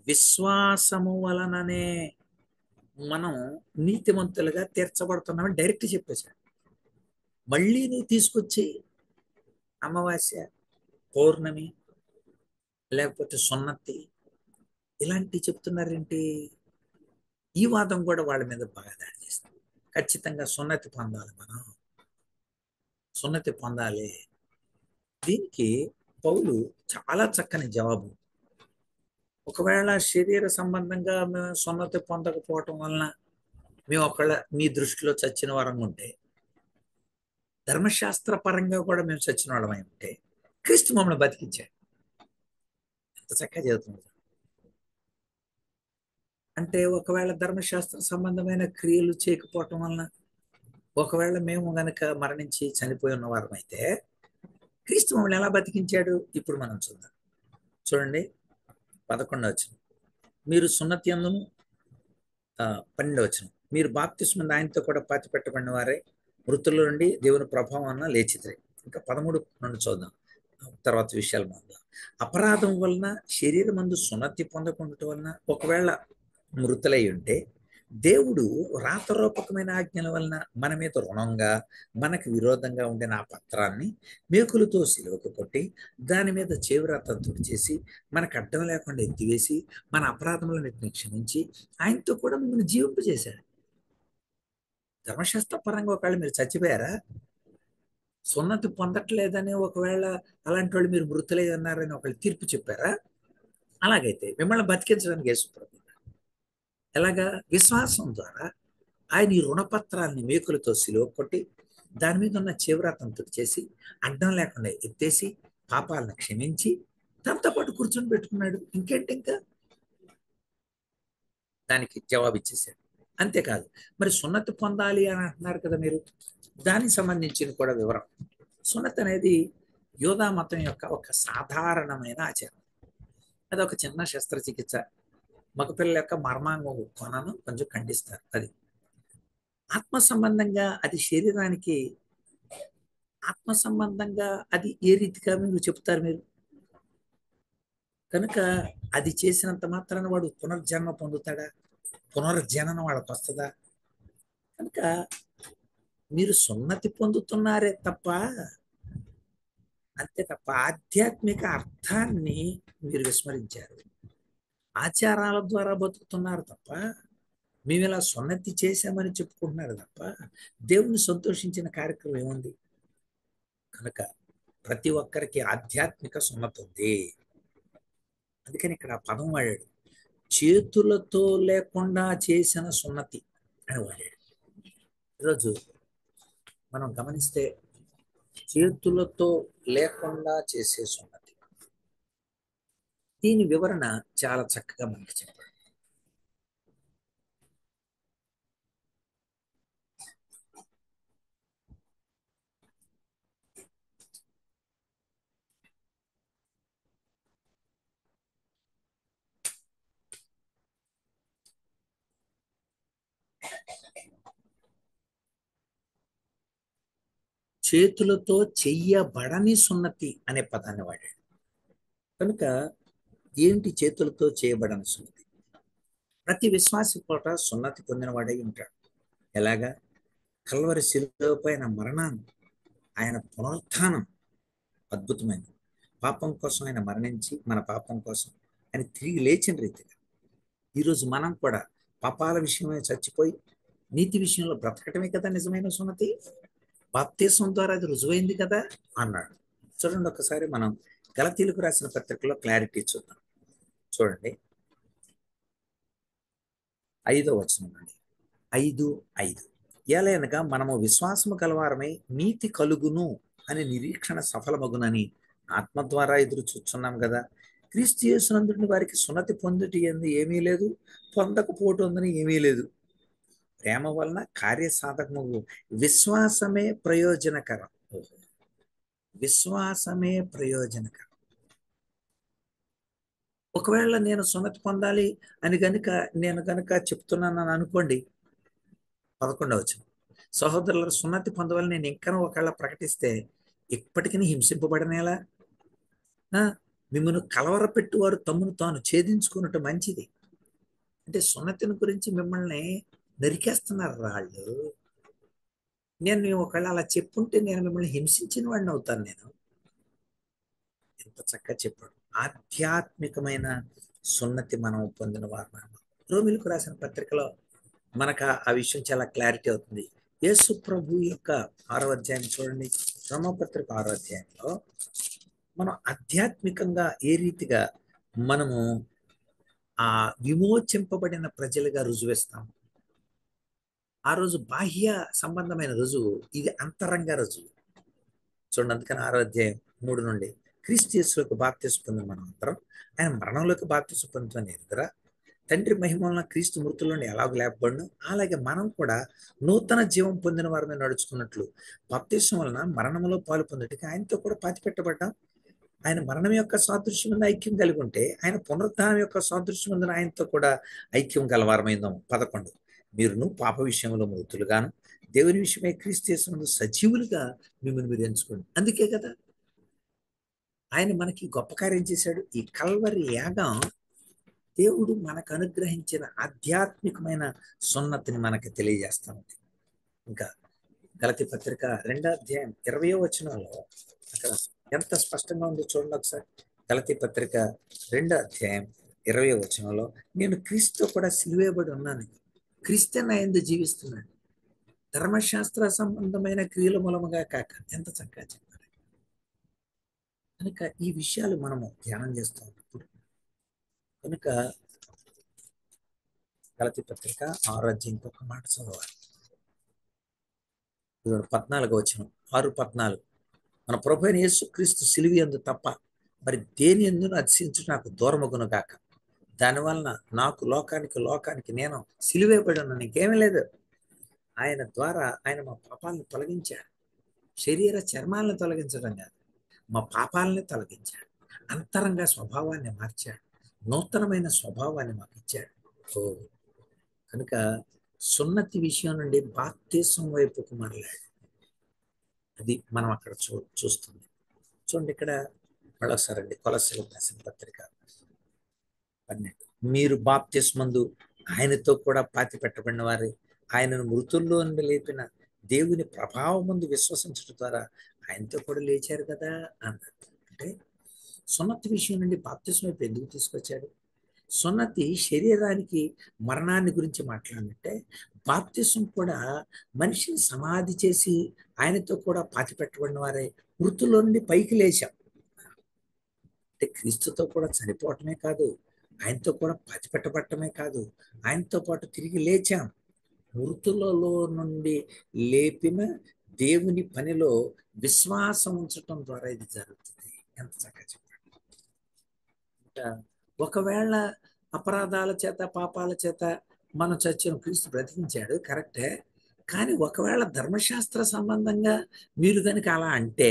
విశ్వాసము వలననే మనం నీతిమంతులుగా తీర్చబడుతున్నామని డైరెక్ట్ చెప్పేశాడు. మళ్ళీ నువ్వు తీసుకొచ్చి అమావాస్య, పౌర్ణమి, లేకపోతే సున్నతి ఇలాంటివి చెప్తున్నారేంటి? ఈ వాదం కూడా వాళ్ళ మీద బాగా దాడి చేస్తుంది. ఖచ్చితంగా సున్నతి పొందాలి, మనం సున్నతి పొందాలి. దీనికి పౌలు చాలా చక్కని జవాబు. ఒకవేళ శరీర సంబంధంగా మేము సున్నతి పొందకపోవటం వలన మేము ఒకవేళ మీ దృష్టిలో చచ్చిన వారంగా ఉంటే, ధర్మశాస్త్ర పరంగా కూడా మేము చచ్చిన వాళ్ళమై ఉంటే, క్రీస్తు మమ్మల్ని బతికించాడు. ఎంత చక్కగా చదువుతుంది. అంటే ఒకవేళ ధర్మశాస్త్ర సంబంధమైన క్రియలు చేయకపోవటం వలన ఒకవేళ మేము గనక మరణించి చనిపోయి ఉన్న వారం అయితే క్రీస్తు మమ్మల్ని ఎలా బతికించాడు ఇప్పుడు మనం చూద్దాం. చూడండి 11వ వచనం, మీరు సున్నతి యందును 12వ వచనం, మీరు బాప్తిస్మం ఆయనతో కూడా పాతి పెట్టబడిన వారే మృతుల నుండి దేవుని ప్రభావం అన్న లేచితే. ఇంకా 13 నుండి చూద్దాం, తర్వాత విషయాలు మాట్లాడదాం. అపరాధం వలన శరీరమందు సున్నతి పొందకుండా వలన ఒకవేళ మృతులై ఉంటే, దేవుడు రాతరూపకమైన ఆజ్ఞల వలన మన మీద రుణంగా మనకు విరోధంగా ఉండిన ఆ పత్రాన్ని మేకులతో సిలువకు కొట్టి దాని మీద చేవ్రాతం తుడిచేసి మనకు అడ్డం లేకుండా ఎత్తివేసి మన అపరాధములన్నింటినీ క్షమించి ఆయనతో కూడా మిమ్మల్ని జీవింపజేశాడు. ధర్మశాస్త్ర పరంగా ఒకవేళ మీరు చచ్చిపోయారా, సున్నతి పొందట్లేదని ఒకవేళ అలాంటి వాళ్ళు మీరు మృతులై ఉన్నారని ఒకళ్ళు తీర్పు చెప్పారా, అలాగైతే మిమ్మల్ని బతికించడానికి యేసుప్రభు ఎలాగా? విశ్వాసం ద్వారా ఆయన ఈ రుణపత్రాలని మేకులతో సిలువ కొట్టి దాని మీద ఉన్న చేవ్రాతం తుడిచేసి అడ్డం లేకుండా ఎత్తేసి పాపాలను క్షమించి తనతో పాటు కూర్చొని పెట్టుకున్నాడు. ఇంకేంటి, ఇంకా దానికి జవాబు ఇచ్చేసాడు. అంతేకాదు, మరి సున్నతి పొందాలి అని అంటున్నారు కదా మీరు, దానికి సంబంధించిన కూడా వివరం. సున్నతి అనేది యోధా మతం యొక్క ఒక సాధారణమైన ఆచారం. అది ఒక చిన్న శస్త్రచికిత్స, మగపిల్లల యొక్క మర్మాంగ కొనను కొంచెం ఖండిస్తారు. అది ఆత్మ సంబంధంగా, అది శరీరానికి ఆత్మ సంబంధంగా అది ఏ రీతిగా మీరు చెప్తారు మీరు? కనుక అది చేసినంత మాత్రాన వాడు పునర్జన్మ పొందుతాడా? పునర్జననం వాళ్ళకి వస్తుందా? కనుక మీరు సున్నతి పొందుతున్నారే తప్ప, అంతే తప్ప ఆధ్యాత్మిక అర్థాన్ని మీరు విస్మరించారు. ఆచారాల ద్వారా బతుకుతున్నారు తప్ప, మేము ఇలా సున్నతి చేశామని చెప్పుకుంటున్నారు తప్ప, దేవుని సంతోషించిన కార్యక్రమం ఏముంది? కనుక ప్రతి ఒక్కరికి ఆధ్యాత్మిక సున్నతి ఉంది. అందుకని ఇక్కడ ఆ పదం వాడాడు, చేతులతో లేకుండా చేసిన సున్నతి అని వాడాడు. ఈరోజు మనం గమనిస్తే చేతులతో లేకుండా చేసే సున్నతి, దీని వివరణ చాలా చక్కగా మనకి చెప్పాడు. చేతులతో చెయ్యబడని సున్నతి అనే పదాన్ని వాడాడు. కనుక ఏంటి చేతులతో చేయబడని సున్నతి? ప్రతి విశ్వాసి పూట సున్నతి పొందినవాడై ఉంటాడు. ఎలాగా? కల్వరి శిలువ పైన మరణాన్ని, ఆయన పునరుత్థానం అద్భుతమైనది. పాపం కోసం ఆయన మరణించి మన పాపం కోసం ఆయన తిరిగి లేచిన రీతిగా ఈరోజు మనం కూడా పాపాల విషయమే చచ్చిపోయి నీతి విషయంలో బ్రతకటమే కదా నిజమైన సున్నతి. బాప్తిస్మం ద్వారా అది రుజువైంది కదా అన్నాడు. చూడండి ఒకసారి మనం గలతీలకు రాసిన పత్రికలో క్లారిటీ చూద్దాం. చూడండి 5వ వచనం అండి. 5:5 ఏలయనగా మనము విశ్వాసము కలవారమై నీతి కలుగును అనే నిరీక్షణ సఫలమగునని ఆత్మ ద్వారా ఎదురు చూస్తున్నాం కదా. క్రీస్తు యేసునందుని వారికి సున్నతి పొందుటి ఎందు ఏమీ లేదు, పొందకపోవటందని ఏమీ లేదు. ప్రేమ వలన కార్యసాధకము విశ్వాసమే ప్రయోజనకరం. విశ్వాసమే ప్రయోజనకరం. ఒకవేళ నేను సున్నతి పొందాలి అని నేను గనుక చెప్తున్నానని అనుకోండి, 11వ వచనం, సహోదరుల సున్నతి పొందవాలని నేను ఇంకా ఒకవేళ ప్రకటిస్తే ఇప్పటికీ హింసింపబడనేలా? మిమ్మల్ని కలవరపెట్టువారు తమ్మును తాను ఛేదించుకున్నట్టు మంచిది. అంటే సున్నతిని గురించి మిమ్మల్ని నరికేస్తున్నారు వాళ్ళు. నేను ఒకవేళ అలా చెప్పుంటే నేను మిమ్మల్ని హింసించిన వాడిని అవుతాను. నేను ఎంత చక్కగా చెప్పాడు. ఆధ్యాత్మికమైన సున్నతి మనం పొందిన వారు. రోమిలకు రాసిన పత్రికలో మనకు ఆ విషయం చాలా క్లారిటీ అవుతుంది. యేసు ప్రభు యొక్క 6వ అధ్యాయం చూడండి. రోమపత్రిక 6వ అధ్యాయంలో మనం ఆధ్యాత్మికంగా ఏ రీతిగా మనము ఆ విమోచింపబడిన ప్రజలుగా రుజువేస్తాం. ఆ రోజు బాహ్య సంబంధమైన రుజువు, ఇది అంతరంగ రుజువు. చూడండి, అందుకని 6వ అధ్యాయం 3 నుండి క్రీస్తు యేసులోకి బాప్తిస్మం పొందిన మనం అందరం ఆయన మరణంలోకి బాప్తిస్మం పొందుతాను ఎదురా తండ్రి మహిమలను క్రీస్తు మృతుల్లోని ఎలాగ లేపబడును, అలాగే మనం కూడా నూతన జీవం పొందిన వారిని నడుచుకున్నట్లు బాప్తిస్మం వలన మరణంలో పాలు పొందుటకి ఆయనతో కూడా పాతిపెట్టబడ్డాం. ఆయన మరణం యొక్క సాదృశ్యం మీద ఐక్యం కలిగి ఉంటే ఆయన పునరుద్ధానం యొక్క సాదృశ్యం మీద ఆయనతో కూడా ఐక్యం గలవారమైందాం. 11 మీరును పాప విషయంలో మృతులుగాను దేవుని విషయమై క్రీస్తు యేసునందు సజీవులుగా మిమ్మల్ని మీరు ఎంచుకోండి. అందుకే కదా ఆయన మనకి గొప్ప కార్యం చేశాడు. ఈ కల్వరి యాగం దేవుడు మనకు అనుగ్రహించిన ఆధ్యాత్మికమైన సున్నతిని మనకి తెలియజేస్తా ఉంది. ఇంకా గలతీ పత్రిక 2వ అధ్యాయం 20వ వచనంలో అక్కడ ఎంత స్పష్టంగా ఉందో చూడండి ఒకసారి. గలతీ పత్రిక 2వ అధ్యాయం 20వ వచనంలో నేను క్రీస్తుతో కూడా సిలువేయబడి ఉన్నాను, క్రీస్తు నా యందు జీవిస్తున్నాడు, ధర్మశాస్త్ర సంబంధమైన క్రియల మూలముగా కాక. ఎంత చక్కగా చెప్పారు. కనుక ఈ విషయాలు మనము ధ్యానం చేస్తూ ఉన్నప్పుడు కనుక గలతీ పత్రిక 6వ అధ్యాయం ఇంకొక మాట చదవాలి. 14వ వచనం, 6:14 మన ప్రభు అయిన యేసుక్రీస్తు సిలువ యందు తప్ప మరి దేని యందును అతిశయించుట నాకు దూరమగును గాక. దానివలన నాకు లోకానికి నేను సిలువేయబడి ఉన్నాను, ఇంకేమీ లేదు. ఆయన ద్వారా ఆయన మా పాపాలను తొలగించాడు. శరీర చర్మాలను తొలగించడం కాదు, మా పాపాలని తొలగించాడు. అంతరంగ స్వభావాన్ని మార్చాడు. నూతనమైన స్వభావాన్ని మాకు ఇచ్చాడు. ఓ కనుక సున్నతి విషయం నుండి బాప్తిసం వైపుకు మరలాడు. అది మనం అక్కడ చూస్తుంది. చూడండి ఇక్కడ మళ్ళొకసారండి, కొలస్సీలకు రాసిన పత్రిక 12. మీరు బాప్తిస్మందు ఆయనతో కూడా పాతి పెట్టబడిన వారే, ఆయనను మృతుల్లో నుండి లేపిన దేవుని ప్రభావం ముందు విశ్వసించడం ద్వారా ఆయనతో కూడా లేచారు కదా అన్నారు. అంటే సున్నతి విషయం నుండి బాప్తిస్మం వైపు ఎందుకు తీసుకొచ్చాడు? సున్నతి శరీరానికి మరణాన్ని గురించి మాట్లాడినట్టే బాప్తిస్మం కూడా మనిషిని సమాధి చేసి ఆయనతో కూడా పాతి పెట్టబడిన వారే, మృతుల్లో నుండి పైకి లేచాం. అంటే క్రీస్తుతో కూడా చనిపోవటమే కాదు, ఆయనతో కూడా పాతిపెట్టబడటమే కాదు, ఆయనతో పాటు తిరిగి లేచాం. మృతులలో నుండి లేపిన దేవుని పనిలో విశ్వాసం ఉంచటం ద్వారా ఇది జరుగుతుంది. ఎంత చక్కగా చెప్పండి. ఇంకా ఒకవేళ అపరాధాల చేత పాపాల చేత మనం చచ్చిన క్రీస్తు బ్రతికించాడు, కరెక్టే. కానీ ఒకవేళ ధర్మశాస్త్ర సంబంధంగా మీరు కనుక అలా అంటే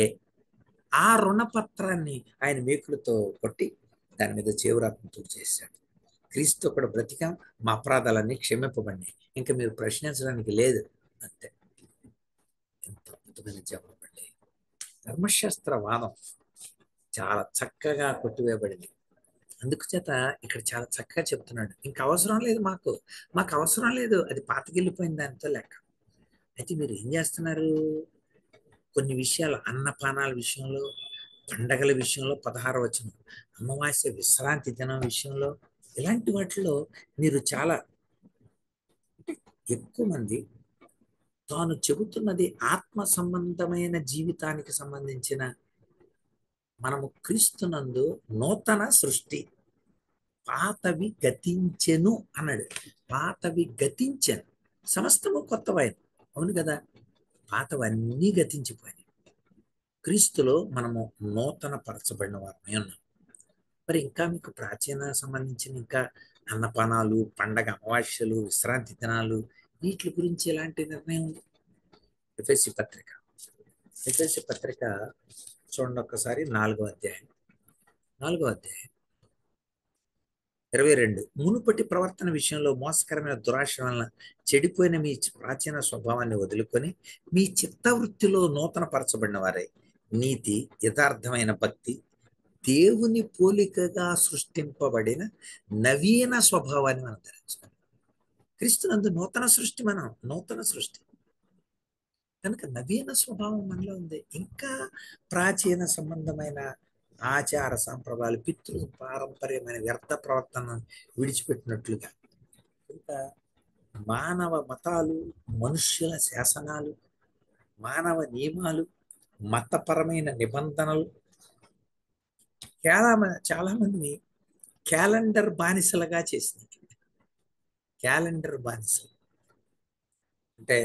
ఆ రుణపత్రాన్ని ఆయన మేకులతో కొట్టి దాని మీద చేవురాత్మతో చేశాడు. క్రీస్తు కూడా బ్రతికాం, మా అపరాధాలన్నీ క్షమింపబడినాయి, ఇంకా మీరు ప్రశ్నించడానికి లేదు, అంతే. ఎంత అద్భుతమైన జవాబు అండి. ధర్మశాస్త్ర వాదం చాలా చక్కగా కొట్టివేయబడింది. అందుకు చేత ఇక్కడ చాలా చక్కగా చెప్తున్నాడు, ఇంకా అవసరం లేదు, మాకు అవసరం లేదు, అది పాతకెళ్ళిపోయిన దానితో లెక్క. అయితే మీరు ఏం చేస్తున్నారు? కొన్ని విషయాలు, అన్నపానాల విషయంలో, పండగల విషయంలో 16 వచనం, అమావాస్య విశ్రాంతి దినం విషయంలో, ఇలాంటి వాటిలో మీరు చాలా ఎక్కువ మంది తాను చెబుతున్నది ఆత్మ సంబంధమైన జీవితానికి సంబంధించిన, మనము క్రీస్తునందు నూతన సృష్టి, పాతవి గతించెను అన్నాడు. పాతవి గతించెను, సమస్తము కొత్తవైన. అవును కదా, పాతవన్నీ గతించిపోయినాయి. క్రీస్తులో మనము నూతన పరచబడిన వారమై ఉన్నాం. మరి ఇంకా మీకు ప్రాచీన సంబంధించిన ఇంకా అన్నపానాలు, పండగ అమావాస్యలు, విశ్రాంతి దినాలు, వీటి గురించి ఎలాంటి నిర్ణయం ఉంది? ఎఫెసీ పత్రిక చూడండి ఒక్కసారి, 4వ అధ్యాయం 22. మునుపటి ప్రవర్తన విషయంలో మోసకరమైన దురాశ వలన చెడిపోయిన మీ ప్రాచీన స్వభావాన్ని వదులుకొని మీ చిత్తవృత్తిలో నూతన పరచబడిన వారే నీతి, యథార్థమైన భక్తి, దేవుని పోలికగా సృష్టింపబడిన నవీన స్వభావాన్ని మనం ధరించాలి. క్రీస్తునందు నూతన సృష్టి, మనం నూతన సృష్టి కనుక నవీన స్వభావం మనలో ఉంది. ఇంకా ప్రాచీన సంబంధమైన ఆచార సంప్రదాయాలు, పితృ పారంపర్యమైన వ్యర్థ ప్రవర్తనను విడిచిపెట్టినట్లుగా, ఇంకా మానవ మతాలు, మనుష్యుల శాసనాలు, మానవ నియమాలు, మతపరమైన నిబంధనలు చాలా మందిని క్యాలెండర్ బానిసలుగా చేసింది. క్యాలెండర్ బానిసలు అంటే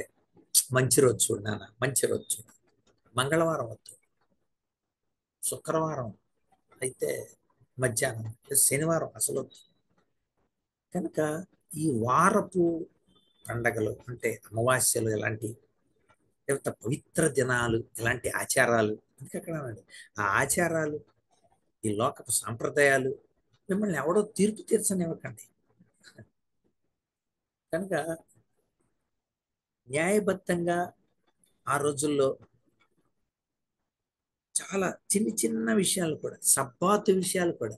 మంచి రోజు చూడనా, మంచి రోజు చూడ, మంగళవారం వద్దు, శుక్రవారం అయితే మధ్యాహ్నం, శనివారం అసలు వద్దు. కనుక ఈ వారపు పండగలు అంటే అమావాస్యలు, ఇలాంటి లేకపోతే పవిత్ర దినాలు, ఇలాంటి ఆచారాలు, ఇంకా అక్కడ ఆ ఆచారాలు, ఈ లోకపు సాంప్రదాయాలు మిమ్మల్ని ఎవడో తీర్పు తీర్చనివ్వకండి. కనుక న్యాయబద్ధంగా ఆ రోజుల్లో చాలా చిన్న చిన్న విషయాలు కూడా, సబ్బాతు విషయాలు కూడా,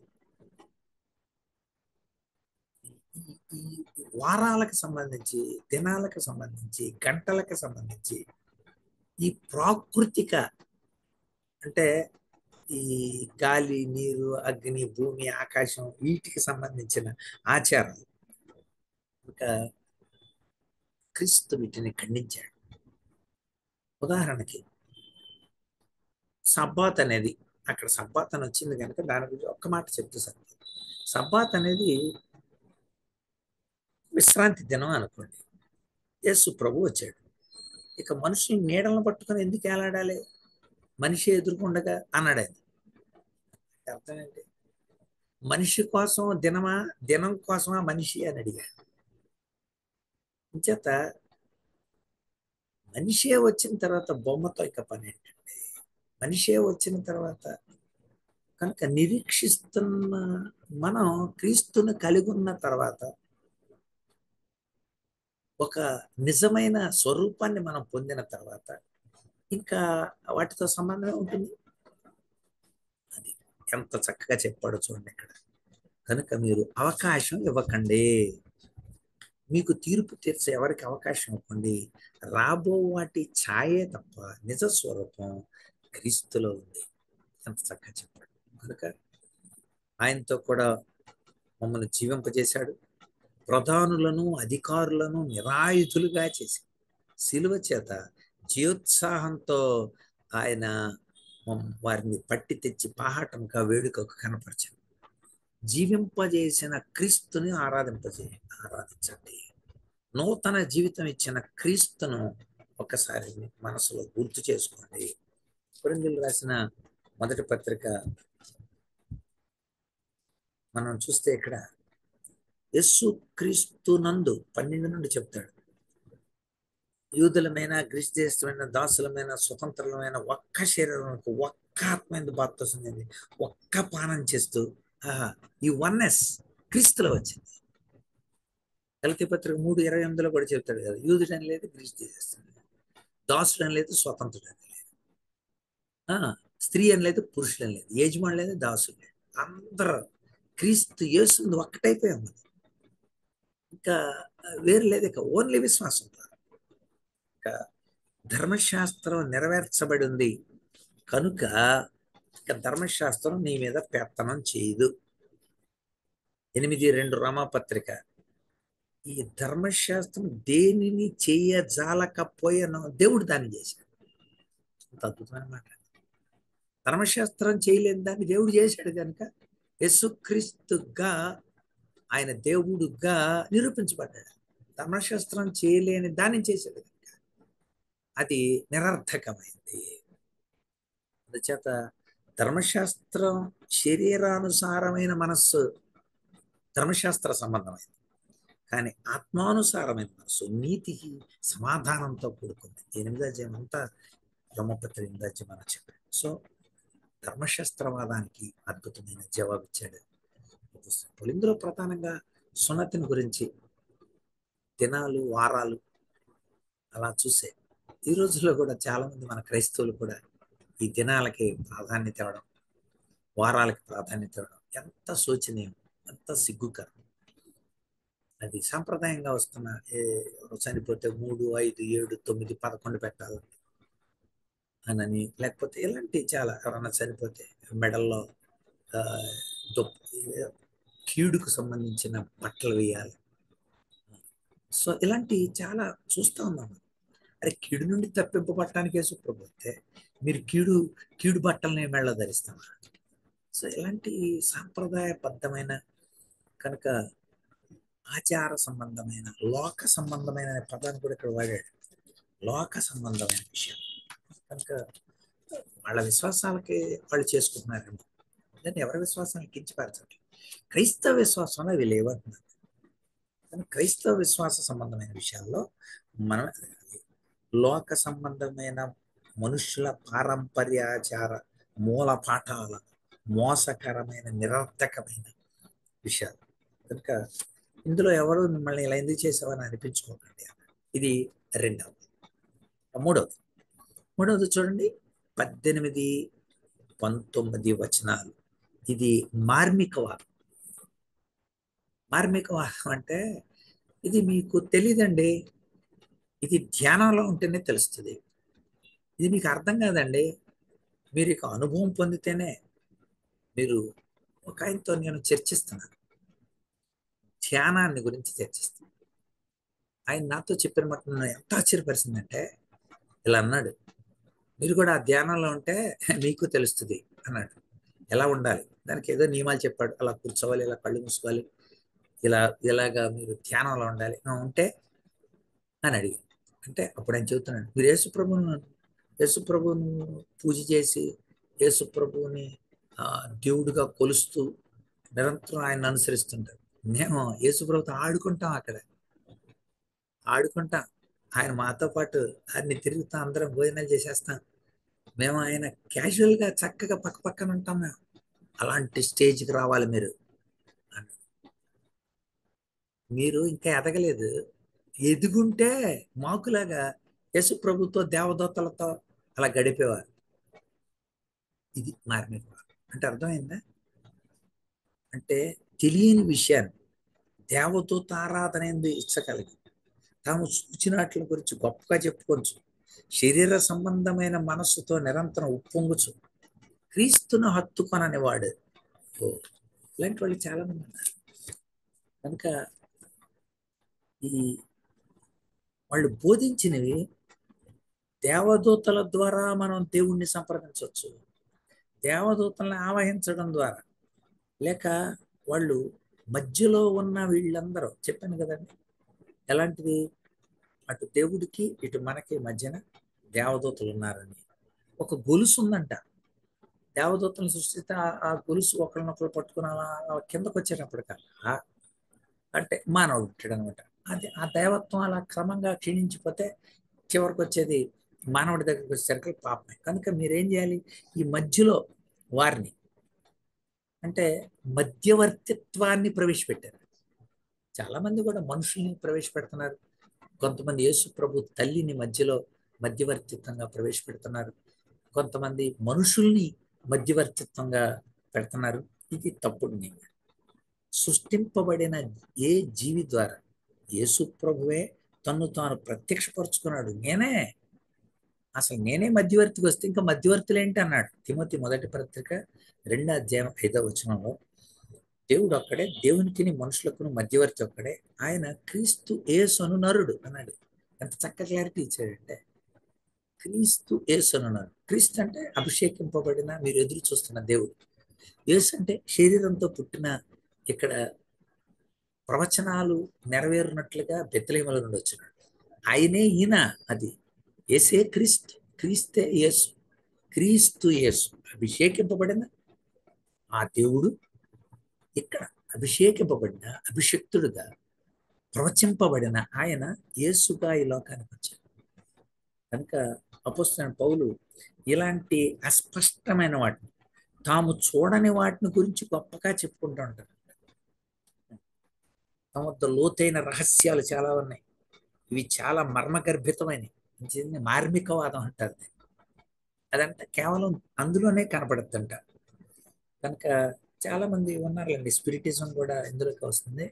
ఈ వారాలకు సంబంధించి, దినాలకు సంబంధించి, గంటలకు సంబంధించి, ఈ ప్రాకృతిక అంటే ఈ గాలి, నీరు, అగ్ని, భూమి, ఆకాశం, వీటికి సంబంధించిన ఆచారాలు, ఇంకా క్రీస్తు వీటిని ఖండించాడు. ఉదాహరణకి సబ్బాత్ అనేది, అక్కడ సబ్బాత్ అని వచ్చింది కనుక దాని గురించి ఒక్క మాట చెప్తే సార్. సబ్బాత్ అనేది విశ్రాంతి దినం అనుకోండి. యేసు ప్రభు వచ్చాడు, ఇక మనుషులు నీడలను పట్టుకొని ఎందుకు ఏలాడాలి, మనిషి ఎదుర్కొండగా అన్నాడు ఆయన. అర్థం ఏంటి? మనిషి కోసం దినమా, దినం కోసమా మనిషి అని అడిగాడు. చేత మనిషే వచ్చిన తర్వాత బొమ్మతో ఇక పని ఏంటండి? మనిషే వచ్చిన తర్వాత కనుక నిరీక్షిస్తున్న మనం క్రీస్తుని కలిగి ఉన్న తర్వాత ఒక నిజమైన స్వరూపాన్ని మనం పొందిన తర్వాత ఇంకా వాటితో సంబంధమే ఉంటుంది. అది ఎంత చక్కగా చెప్పాడో చూడండి ఇక్కడ. కనుక మీరు అవకాశం ఇవ్వకండి, మీకు తీర్పు తీర్చే ఎవరికి అవకాశం ఇవ్వకండి. రాబో వాటి ఛాయే తప్ప నిజ స్వరూపం క్రీస్తులో ఉంది. ఎంత చక్కగా చెప్పాడు. కనుక ఆయనతో కూడా మమ్మల్ని జీవింపజేశాడు. ప్రధానులను అధికారులను నిరాయుధులుగా చేసి శిలువ చేత జీవోత్సాహంతో ఆయన వారిని పట్టి తెచ్చి పాహాటంగా వేడుకకు కనపరిచాడు. జీవింపజేసిన క్రీస్తుని ఆరాధించండి. నూతన జీవితం ఇచ్చిన క్రీస్తును ఒకసారి మనసులో గుర్తు చేసుకోండి. కొరింథీయులకు రాసిన మొదటి పత్రిక మనం చూస్తే ఇక్కడ యేసు క్రీస్తు నందు 12 నుండి చెప్తాడు. యూదులమైన గ్రీస్ దేశమైన దాసులమైన స్వతంత్రులమైన ఒక్క శరీరానికి ఒక్క ఆత్మ బాప్తిసం చెంది ఒక్క పానం చేస్తూ ఈ వన్నెస్ క్రీస్తులో వచ్చింది. గలతీ పత్రిక 3:28 కూడా చెప్తాడు కదా, యూదుడని లేదు, గ్రీస్ దేశస్తుడు, దాసుడని లేదు, స్వతంత్రుడని లేదు, స్త్రీ అని లేదు, పురుషులని లేదు, యజమాని లేదు, దాసుడు లేదు, అందరూ క్రీస్తు యేసుంది ఒక్కటైపోయాం. ఇంకా వేరు లేదు, ఇక ఓన్లీ విశ్వాసం. ఇక ధర్మశాస్త్రం నెరవేర్చబడి ఉంది కనుక ఇక ధర్మశాస్త్రం నీ మీద పెత్తనం చేయదు. 8:2 రామపత్రిక. ఈ ధర్మశాస్త్రం దేనిని చేయజాలకపోయానో దేవుడు దాన్ని చేశాడు. అంత అద్భుతమైన మాట. ధర్మశాస్త్రం చేయలేని దాన్ని దేవుడు చేశాడు కనుక యేసుక్రీస్తుగా ఆయన దేవుడుగా నిరూపించబడ్డాడు. ధర్మశాస్త్రం చేయలేని దాన్ని చేశాడు కనుక అది నిరర్థకమైంది. అందుచేత ధర్మశాస్త్రం శరీరానుసారమైన మనస్సు ధర్మశాస్త్ర సంబంధమైంది, కానీ ఆత్మానుసారమైన మనస్సు నీతికి సమాధానంతో కూడుకుంది. 8వ అధ్యాయం అంతా బ్రహ్మపత్రి 8వ అధ్యాయం అని చెప్పాడు. సో ధర్మశాస్త్రవాదానికి అద్భుతమైన జవాబిచ్చాడు పుస్తకం. ఇందులో ప్రధానంగా సున్నతిని గురించి దినాలు, వారాలు అలా చూసే ఈ రోజుల్లో కూడా చాలా మంది మన క్రైస్తవులు కూడా ఈ దినాలకి ప్రాధాన్యత ఇవ్వడం, వారాలకి ప్రాధాన్యత ఇవ్వడం ఎంత శోచనీయం, ఎంత సిగ్గుకరం. అది సాంప్రదాయంగా వస్తున్న చనిపోతే 3, 5, 7, 9, 11 పెట్టాలి అని, లేకపోతే ఇలాంటి చాలా ఎవరన్నా చనిపోతే మెడల్లో కీడుకు సంబంధించిన బట్టలు వేయాలి. సో ఇలాంటి చాలా చూస్తూ ఉన్నాము. అరే కీడు నుండి తప్పింపబట్టడానికి యేసుప్రభు వస్తే మీరు కీడు బట్టల్ని మెళ్ళ ధరిస్తామా? సో ఇలాంటి సాంప్రదాయబద్ధమైన కనుక ఆచార సంబంధమైన లోక సంబంధమైన పదాన్ని కూడా ఇక్కడ వాడాడు. లోక సంబంధమైన విషయం కనుక వాళ్ళ విశ్వాసాలకి వాళ్ళు చేసుకుంటున్నారేమో, దాన్ని ఎవరి విశ్వాసాన్ని కించపరచండి. క్రైస్తవ విశ్వాసంలో అవి లేవంటున్నారు. కానీ క్రైస్తవ విశ్వాస సంబంధమైన విషయాల్లో మనం లోక సంబంధమైన మనుషుల పారంపర్యాచార మూల పాఠాల మోసకరమైన నిరర్థకమైన విషయాలు కనుక ఇందులో ఎవరు మిమ్మల్ని ఇలా ఎందుకు చేసావని అనిపించుకోకండి. ఇది రెండవది. మూడవది చూడండి, 18, 19 వచనాలు. ఇది మార్మికవాదం. మార్మికవాదం అంటే ఇది మీకు తెలియదండి, ఇది ధ్యానంలో ఉంటేనే తెలుస్తుంది. ఇది మీకు అర్థం కాదండి, మీరు ఇక అనుభవం పొందితేనే. మీరు ఒక ఆయనతో నేను చర్చిస్తున్నాను, ధ్యానాన్ని గురించి చర్చిస్తాను. ఆయన నాతో చెప్పిన మాట నన్ను ఎంత ఆశ్చర్యపరిచిందంటే ఇలా అన్నాడు, మీరు కూడా ఆ ధ్యానంలో ఉంటే మీకు తెలుస్తుంది అన్నాడు. ఎలా ఉండాలి దానికి ఏదో నియమాలు చెప్పాడు. అలా కూర్చోవాలి, ఇలా కళ్ళు మూసుకోవాలి, ఇలాగా మీరు ధ్యానంలో ఉండాలి ఉంటే అని అడిగి. అంటే అప్పుడు ఆయన చెబుతున్నాడు, మీరు యేసుప్రభుని పూజ చేసి యేసుప్రభుని దేవుడిగా కొలుస్తూ నిరంతరం ఆయన అనుసరిస్తుంటారు. మేము యేసుప్రభుతో ఆడుకుంటాం, ఆడుకుంటాం. ఆయన మాతో పాటు అన్ని తిరుగుతాం, అందరం భోజనాలు చేసేస్తాం. మేము ఆయన క్యాజువల్గా చక్కగా పక్కన ఉంటాం. మేము అలాంటి స్టేజ్కి రావాలి మీరు. మీరు ఇంకా ఎదగలేదు. ఎదుగుంటే మాకులాగా యేసు ప్రభుతో దేవదూతలతో అలా గడిపేవారు. ఇది మార్మిక. అంటే అర్థమైందా? అంటే తెలియని విషయాన్ని దేవదూత ఆరాధన ఎందు ఇచ్చగలిగి తాము సూచినాట్ల గురించి గొప్పగా చెప్పుకోవచ్చు. శరీర సంబంధమైన మనస్సుతో నిరంతరం ఉప్పొంగుచు క్రీస్తును హత్తుకొనని వాడు. ఓ, ఇలాంటి వాళ్ళు చాలా మంది ఉన్నారు. కనుక ఈ వాళ్ళు బోధించినవి దేవదూతల ద్వారా మనం దేవుణ్ణి సంప్రదించవచ్చు, దేవదూతల్ని ఆవహించడం ద్వారా, లేక వాళ్ళు మధ్యలో ఉన్న వీళ్ళందరూ చెప్పాను కదండి ఎలాంటిది, అటు దేవుడికి ఇటు మనకి మధ్యన దేవదూతలు ఉన్నారని. ఒక గొలుసు ఉందంట, దేవదూతలను సృష్టిస్తే ఆ గొలుసు ఒకరినొకరు పట్టుకుని అలా కిందకు వచ్చేటప్పటికల్లా అంటే మానవుడు ఉంటాడు అనమాట. అది ఆ దైవత్వం అలా క్రమంగా క్షీణించిపోతే చివరికి వచ్చేది మానవుడి దగ్గరికి వచ్చేసరికి పాపమే. కనుక మీరేం చేయాలి, ఈ మధ్యలో వారిని అంటే మధ్యవర్తిత్వాన్ని ప్రవేశపెట్టారు. చాలా మంది కూడా మనుషుల్ని ప్రవేశపెడుతున్నారు. కొంతమంది యేసు ప్రభు తల్లిని మధ్యలో మధ్యవర్తిత్వంగా ప్రవేశపెడుతున్నారు. కొంతమంది మనుషుల్ని మధ్యవర్తిత్వంగా పెడుతున్నారు. ఇది తప్పుడు నియమం. సృష్టింపబడిన ఏ జీవి ద్వారా యేసు ప్రభువే తన్ను తాను ప్రత్యక్షపరుచుకున్నాడు. నేనే మధ్యవర్తికి వస్తే ఇంకా మధ్యవర్తులు ఏంటి అన్నాడు. తిమోతి 1 పత్రిక 2 అధ్యాయం 5 వచనంలో దేవుడు ఒక్కడే, దేవునికి మనుషులకు మధ్యవర్తి ఒక్కడే, ఆయన క్రీస్తు యేసు అను నరుడు అన్నాడు. ఎంత చక్కగా క్లారిటీ ఇచ్చాడంటే క్రీస్తు యేసు అను నరుడు. క్రీస్తు అంటే అభిషేకింపబడిన మీరు ఎదురు చూస్తున్న దేవుడు. యేసు అంటే శరీరంతో పుట్టిన, ఇక్కడ ప్రవచనాలు నెరవేరునట్లుగా బెత్లెహేములో నుండి వచ్చినాడు. ఆయనే ఈయన. అది యేసే క్రీస్తు, క్రీస్తే యేసు, క్రీస్తు యేసు అభిషేకింపబడిన ఆ దేవుడు ఇక్కడ అభిషేకింపబడిన అభిషక్తుడుగా ప్రవచింపబడిన ఆయన యేసుగా ఈ లోకానికి వచ్చాడు. కనుక అపొస్తలుడైన పౌలు ఇలాంటి అస్పష్టమైన వాటిని, తాము చూడని వాటిని గురించి గొప్పగా చెప్పుకుంటూ ఉంటారు. తమ వద్ద లోతైన రహస్యాలు చాలా ఉన్నాయి. ఇవి చాలా మర్మగర్భితమైనవి. మార్మికవాదం అంటారు. అదంతా కేవలం అందులోనే కనపడుతుంట. కనుక చాలా మంది ఉన్నారులేండి, స్పిరిటిజం కూడా ఇందులోకి వస్తుంది,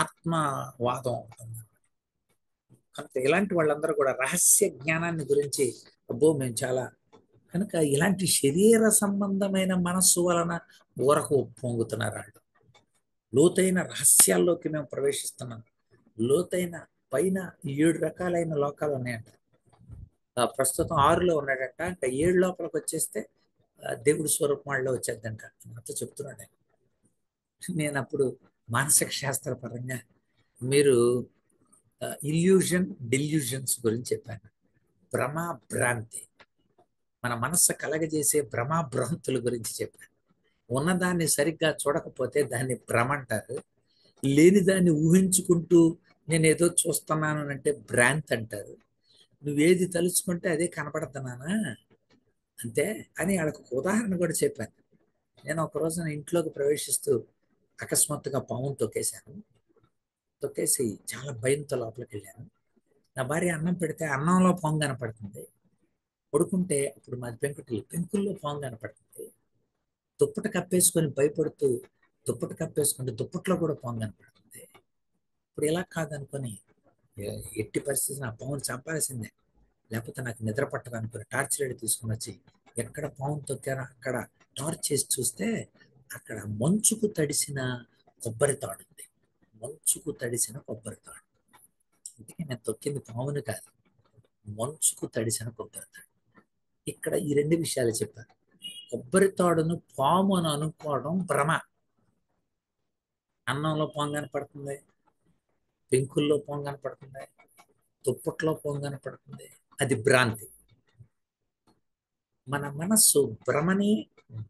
ఆత్మవాదం ఉంటుంది. కనుక ఇలాంటి వాళ్ళందరూ కూడా రహస్య జ్ఞానాన్ని గురించి అబ్బో మేము చాలా, కనుక ఇలాంటి శరీర సంబంధమైన మనస్సు వలన ఊరకు పొంగుతున్నారు వాళ్ళు. లోతైన రహస్యాల్లోకి మేము ప్రవేశిస్తున్నాం. లోతైన పైన 7 రకాలైన లోకాలు ఉన్నాయంట. ప్రస్తుతం 6లో ఉన్నాడంట. ఇంకా 7 లోపలికి వచ్చేస్తే దేవుడి స్వరూపం వాళ్ళలో వచ్చేద్దంట. అంతా చెప్తున్నాడు ఆయన. నేను అప్పుడు మానసిక శాస్త్ర పరంగా మీరు ఇల్యూజన్ డెల్యూజన్స్ గురించి చెప్పాను. భ్రమ భ్రాంతి, మన మనస్సు కలగజేసే భ్రమ భ్రాంతుల గురించి చెప్పాను. ఉన్నదాన్ని సరిగ్గా చూడకపోతే దాన్ని భ్రమ అంటారు. లేని దాన్ని ఊహించుకుంటూ నేను ఏదో చూస్తున్నాను అంటే భ్రాంతి అంటారు. నువ్వేది తలుచుకుంటే అదే కనపడుతున్నానా అంతే అని వాళ్ళకు ఒక ఉదాహరణ కూడా చెప్పాను. నేను ఒక రోజున ఇంట్లోకి ప్రవేశిస్తూ అకస్మాత్తుగా పామును తొక్కేశాను. తొక్కేసి చాలా భయంతో లోపలికి వెళ్ళాను. నా భార్య అన్నం పెడితే అన్నంలో పాము కనపడుతుంది. పడుకుంటే అప్పుడు మాది పెంకుల్లో పాము కనపడుతుంది. దుప్పట కప్పేసుకొని భయపడుతూ దుప్పట కప్పేసుకుంటే దుప్పట్లో కూడా పాము కనపడుతుంది. ఇప్పుడు ఇలా కాదనుకొని ఎట్టి పరిస్థితి నా పామును చంపాల్సిందే, లేకపోతే నాకు నిద్ర పట్టదు అనుకుని టార్చ్ లైట్ తీసుకుని వచ్చి ఎక్కడ పాము తొక్కానో అక్కడ టార్చ్ చేసి చూస్తే అక్కడ మంచుకు తడిసిన కొబ్బరి తాడు ఉంది. మంచుకు తడిసిన కొబ్బరి తాడు. అందుకే నేను తొక్కింది పాముని కాదు, మంచుకు తడిసిన కొబ్బరి తాడు. ఇక్కడ ఈ 2 విషయాలు చెప్పాను. కొబ్బరి తాడును పాము అని అనుకోవడం భ్రమ. అన్నంలో పాము కనపడుతుంది, పెంకుల్లో పాము కనపడుతుంది, దుప్పట్లో పాము కనపడుతుంది, అది భ్రాంతి. మన మనస్సు భ్రమని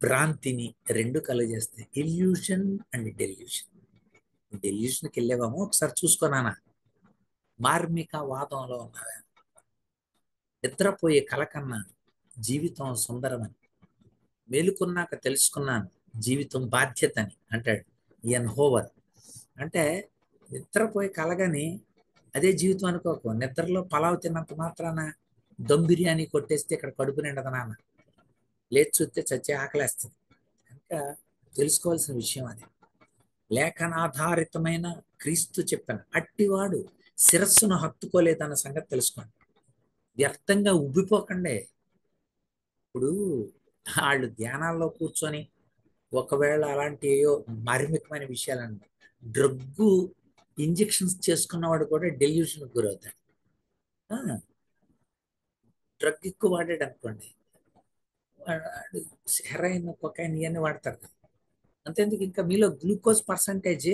భ్రాంతిని 2 కలుగజేస్తే ఇల్యూషన్ అండ్ డెల్యూషన్. డెల్యూషన్కి వెళ్ళేవాము ఒకసారి చూసుకున్నానా, మార్మిక వాదంలో ఉన్నావా, నిద్రపోయే కల కన్నా జీవితం సుందరమని మేలుకున్నాక తెలుసుకున్నాను జీవితం బాధ్యత అని అంటాడు ఇయన్ హోవర్. అంటే నిద్రపోయి కలగని అదే జీవితం అనుకోకు. నిద్రలో పలావ్ తిన్నంత మాత్రాన దమ్ బిర్యానీ కొట్టేస్తే ఇక్కడ కడుపు నిండదు నాన్న. లేచి చూస్తే చచ్చే ఆకలేస్తుంది. కనుక తెలుసుకోవాల్సిన విషయం అది. లేఖనాధారితమైన క్రీస్తు చెప్పాను అట్టివాడు శిరస్సును హత్తుకోలేదన్న సంగతి తెలుసుకోండి. వ్యర్థంగా ఉబ్బిపోకండే. ఇప్పుడు వాళ్ళు ధ్యానాల్లో కూర్చొని ఒకవేళ అలాంటి ఏయో మార్మికమైన విషయాలను డ్రగ్గు ఇంజెక్షన్స్ చేసుకున్నవాడు కూడా డెల్యూషన్కి గురవుతాడు. డ్రగ్ ఎక్కువ వాడాడు అనుకోండి, వాడు హెరాయిన్ కొకైన్ ఇవన్నీ వాడతారు. అంతేందుకు ఇంకా మీలో గ్లూకోజ్ పర్సంటేజ్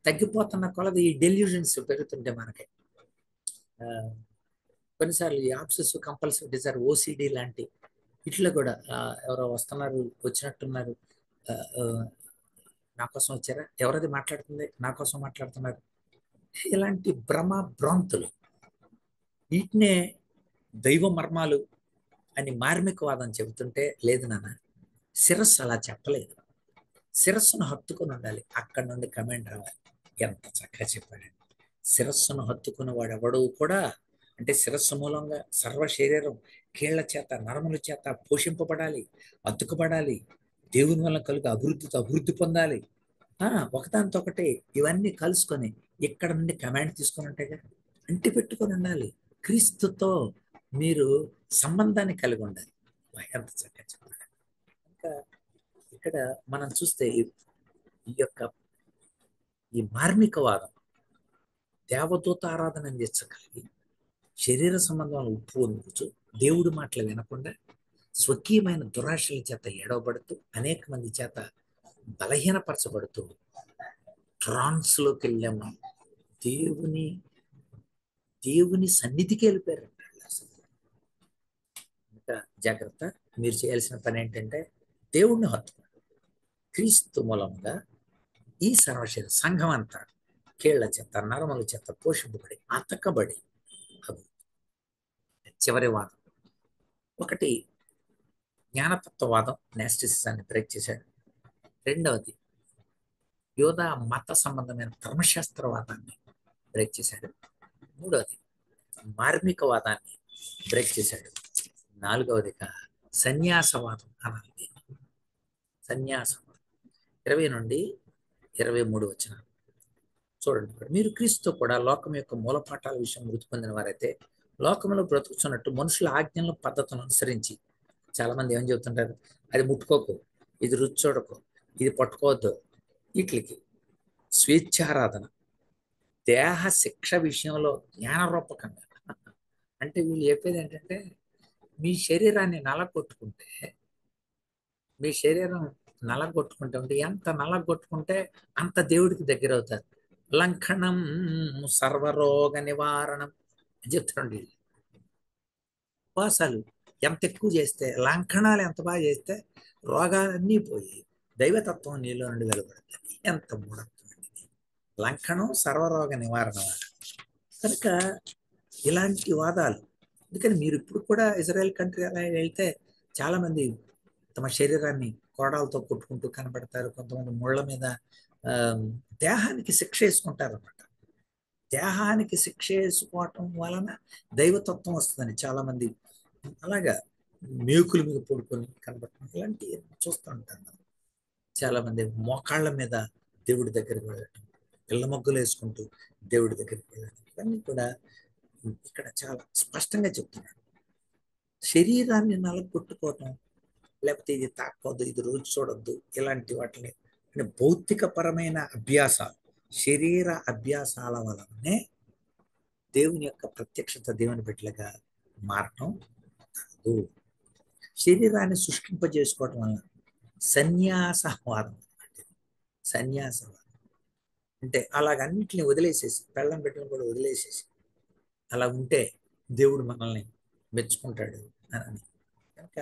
తగ్గిపోతున్న కొలది ఈ డెల్యూషన్స్ పెరుగుతుంటే మనకి కొన్నిసార్లు ఈ ఆబ్సెసివ్ కంపల్సివ్ డిజార్డర్ ఓసిడి లాంటి ఇట్లా కూడా ఎవరో వస్తున్నారు, వచ్చినట్టున్నారు, నా కోసం వచ్చారా, ఎవరది మాట్లాడుతుంది, నా కోసం మాట్లాడుతున్నారు, ఇలాంటి భ్రమ భ్రాంతులు, వీటినే దైవ మర్మాలు అని మార్మికవాదం చెబుతుంటే, లేదు నాన్న, శిరస్సు అలా చెప్పలేదు, శిరస్సును హత్తుకొని ఉండాలి, అక్కడి నుండి కమెంట్ రావాలి. ఎంత చక్కగా చెప్పాడండి. శిరస్సును హత్తుకున్న వాడు ఎవడు కూడా, అంటే శిరస్సు మూలంగా సర్వ శరీరం కీళ్ల చేత నరముల చేత పోషింపబడాలి, అతుకబడాలి, దేవుని వల్ల కలుగు అభివృద్ధితో అభివృద్ధి పొందాలి. ఒకదానితో ఒకటి ఇవన్నీ కలుసుకొని ఇక్కడ నుండి కమాండ్ తీసుకొని ఉంటాయిగా, అంటి పెట్టుకొని ఉండాలి. క్రీస్తుతో మీరు సంబంధాన్ని కలిగి ఉండాలి. ఎంత చక్కగా చెప్పాలి. ఇంకా ఇక్కడ మనం చూస్తే ఈ యొక్క ఈ మార్మికవాదం దేవదూత ఆరాధన అందించగలిగి శరీర సంబంధాలను ఉప్పు పొందుతూ దేవుడి మాటలు వినకుండా స్వకీయమైన దురాశల చేత ఏడవబడుతూ అనేక మంది చేత బలహీనపరచబడుతూ ట్రాన్స్లోకి వెళ్ళాము. దేవుని సన్నిధికి వెళ్ళిపోయారు. ఇంకా జాగ్రత్త, మీరు చేయాల్సిన పని ఏంటంటే దేవుణ్ణి హత్తుకోండి. క్రీస్తు మూలంగా ఈ సర్వశరీర సంఘం అంతా కీళ్ల చేత నరముల చేత పోషింపబడి అతకబడి చివరి వాదం ఒకటి, జ్ఞానతత్వవాదం నాస్టిసిజాన్ని బ్రేక్ చేశాడు. రెండవది యోధా మత సంబంధమైన ధర్మశాస్త్రవాదాన్ని బ్రేక్ చేశాడు. మూడవది మార్మికవాదాన్ని బ్రేక్ చేశాడు. నాలుగవదిగా సన్యాసవాదం అన్నది. సన్యాసవాదం 20 నుండి 23 వచ్చిన చూడండి. మీరు క్రీస్తు కూడా లోకం యొక్క మూలపాఠాల విషయం మృతి పొందిన వారైతే లోకంలో బ్రతుకుతున్నట్టు మనుషుల ఆజ్ఞలను పద్ధతులను అనుసరించి, చాలా మంది ఏం చెబుతుంటారు, అది ముట్టుకోకు, ఇది రుచి చూడకు, ఇది పట్టుకోవద్దు, వీటికి స్వేచ్ఛారాధన, దేహ శిక్ష విషయంలో జ్ఞానరూపకంగా, అంటే వీళ్ళు చెప్పేది ఏంటంటే మీ శరీరాన్ని నలగొట్టుకుంటే, మీ శరీరం నలగొట్టుకుంటే ఉంటే ఎంత నలగొట్టుకుంటే అంత దేవుడికి దగ్గర అవుతారు. లంఘనం సర్వరోగ నివారణం అని చెప్తాండి. ఉపవాసాలు ఎంత ఎక్కువ చేస్తే, లంఘనాలు ఎంత బాగా చేస్తే రోగాలన్నీ పోయి దైవతత్వం నీలో నుండి వెలువడుతుంది. ఎంత మూఢత్వం ఇది. లంఘనం సర్వరోగ నివారణ. కనుక ఇలాంటి వాదాలు, అందుకని మీరు ఇప్పుడు కూడా ఇజ్రాయెల్ కంట్రీ అలా వెళ్తే చాలామంది తమ శరీరాన్ని కోడాలతో కొట్టుకుంటూ కనబడతారు. కొంతమంది ముళ్ళ మీద దేహానికి శిక్ష వేసుకుంటారు అన్నమాట. దేహానికి శిక్ష వేసుకోవటం వలన దైవతత్వం వస్తుందని చాలామంది అలాగా మేకుల మీద పడుకొని కనబడటం ఇలాంటివి చూస్తూ ఉంటాను. చాలామంది మోకాళ్ళ మీద దేవుడి దగ్గరికి వెళ్ళటం, పిల్ల మొగ్గులు వేసుకుంటూ దేవుడి దగ్గరికి వెళ్ళటం, ఇవన్నీ కూడా ఇక్కడ చాలా స్పష్టంగా చెప్తున్నాడు. శరీరాన్ని నలగొట్టుకోవటం, లేకపోతే ఇది తాకూడదు, ఇది రోజు చూడొద్దు, ఇలాంటి వాటిని భౌతిక పరమైన అభ్యాసాలు, శరీర అభ్యాసాల వలనే దేవుని యొక్క ప్రత్యక్షత దేవుని బిడ్డలుగా మారటం కాదు. శరీరాన్ని సృష్టింపజేసుకోవటం వలన సన్యాసవాదం. సన్యాసవాదం అంటే అలాగన్నింటిని వదిలేసేసి, పెళ్ళం బిడ్డలను కూడా వదిలేసేసి అలా ఉంటే దేవుడు మనల్ని మెచ్చుకుంటాడు అని. కనుక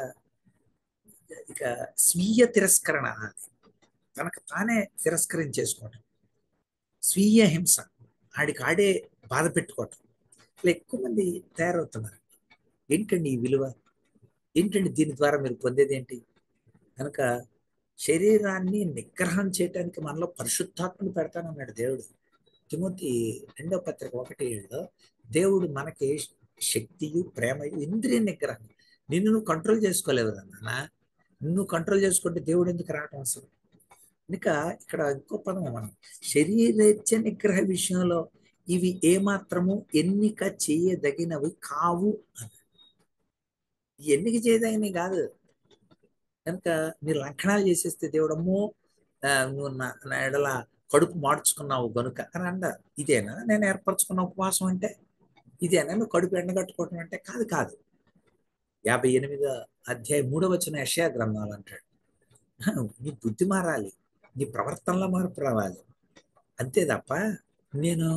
ఇక స్వీయ తిరస్కరణ, అది తనకు తానే తిరస్కరించేసుకోవటం, స్వీయ హింస, ఆడికి ఆడే బాధ పెట్టుకోవటం, ఇలా ఎక్కువ మంది తయారవుతున్నారు. ఏంటండి ఈ విలువ? ఏంటండి దీని ద్వారా మీరు పొందేది ఏంటి? కనుక శరీరాన్ని నిగ్రహం చేయటానికి మనలో పరిశుద్ధాత్మను పెడతానన్నాడు దేవుడు. తిమోతి 2 పత్రిక 1:7 దేవుడు మనకి శక్తియు ప్రేమయు ఇంద్రియ నిగ్రహం. నిన్ను నువ్వు కంట్రోల్ చేసుకోలేవు నాన్న. నిన్ను కంట్రోల్ చేసుకుంటే దేవుడు ఎందుకు రావటం అసలు? కనుక ఇక్కడ ఇంకో పదం మనం శరీరేచ్ఛ నిగ్రహ విషయంలో ఇవి ఏమాత్రము ఎన్నిక చేయదగినవి కావు అని. ఎన్నిక చేయదగినవి కాదు. కనుక మీరు లంకణాలు చేసేస్తే దేవుడమ్మో నువ్వు నా ఎడల కడుపు మార్చుకున్నావు గనుక అని అంట. ఇదేనా నేను ఏర్పరచుకున్న ఉపవాసం అంటే? ఇదేనా నువ్వు కడుపు ఎండగట్టుకోవటం అంటే? కాదు కాదు. 58 అధ్యాయం 3 యెషయా గ్రంథాలు అంటాడు, నీ బుద్ధి మారాలి, నీ ప్రవర్తనలో మార్పు రావాలి. అంతే తప్ప నేను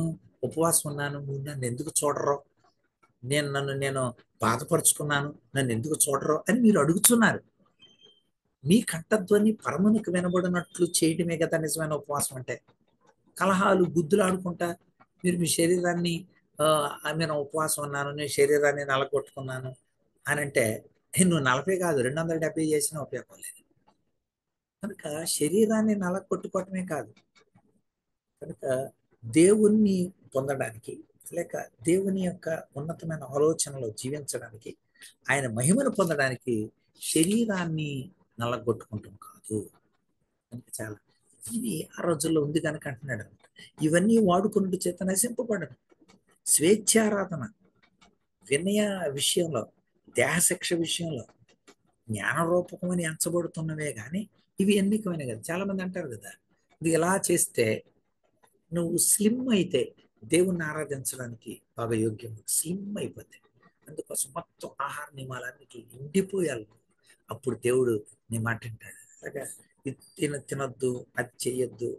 ఉపవాసం ఉన్నాను, నువ్వు నన్ను ఎందుకు చూడరు, నేను బాధపరుచుకున్నాను, నన్ను ఎందుకు చూడరు అని మీరు అడుగుతున్నారు. మీ కంఠధ్వని పరమునికి వినబడినట్లు చేయడమే కదా నిజమైన ఉపవాసం అంటే. కలహాలు గుద్దులు ఆడుకుంటా మీరు మీ శరీరాన్ని నేను ఉపవాసం ఉన్నాను, నేను శరీరాన్ని నలగొట్టుకున్నాను అని అంటే నువ్వు 40 కాదు 270 చేసినా ఉపయోగం లేదు. కనుక శరీరాన్ని నలగొట్టుకోవటమే కాదు, కనుక దేవుణ్ణి పొందడానికి లేక దేవుని యొక్క ఉన్నతమైన ఆలోచనలో జీవించడానికి, ఆయన మహిమను పొందడానికి శరీరాన్ని నలగొట్టుకుంటాం కాదు. కనుక చాలా ఇది ఆ రోజుల్లో ఉంది కనుక అంటున్నాడు. ఇవన్నీ వాడుకున్నట్టు చేత నశింపబడను. స్వేచ్ఛారాధన, వినయ విషయంలో, దేహశిక్ష విషయంలో జ్ఞానరూపకమని ఎంచబడుతున్నవే కానీ ఇవి ఎన్నికమైన కదా. చాలా మంది అంటారు కదా, ఇది ఎలా చేస్తే నువ్వు స్లిమ్ అయితే దేవుణ్ణి ఆరాధించడానికి బాగా యోగ్యం. స్లిమ్ అయిపోతే అందుకోసం మొత్తం ఆహార నియమాలన్నిటి ఎండిపోయాలి. అప్పుడు దేవుడు నీ మాట వింటాడు. అలాగా ఇది తినొద్దు, అది చేయొద్దు,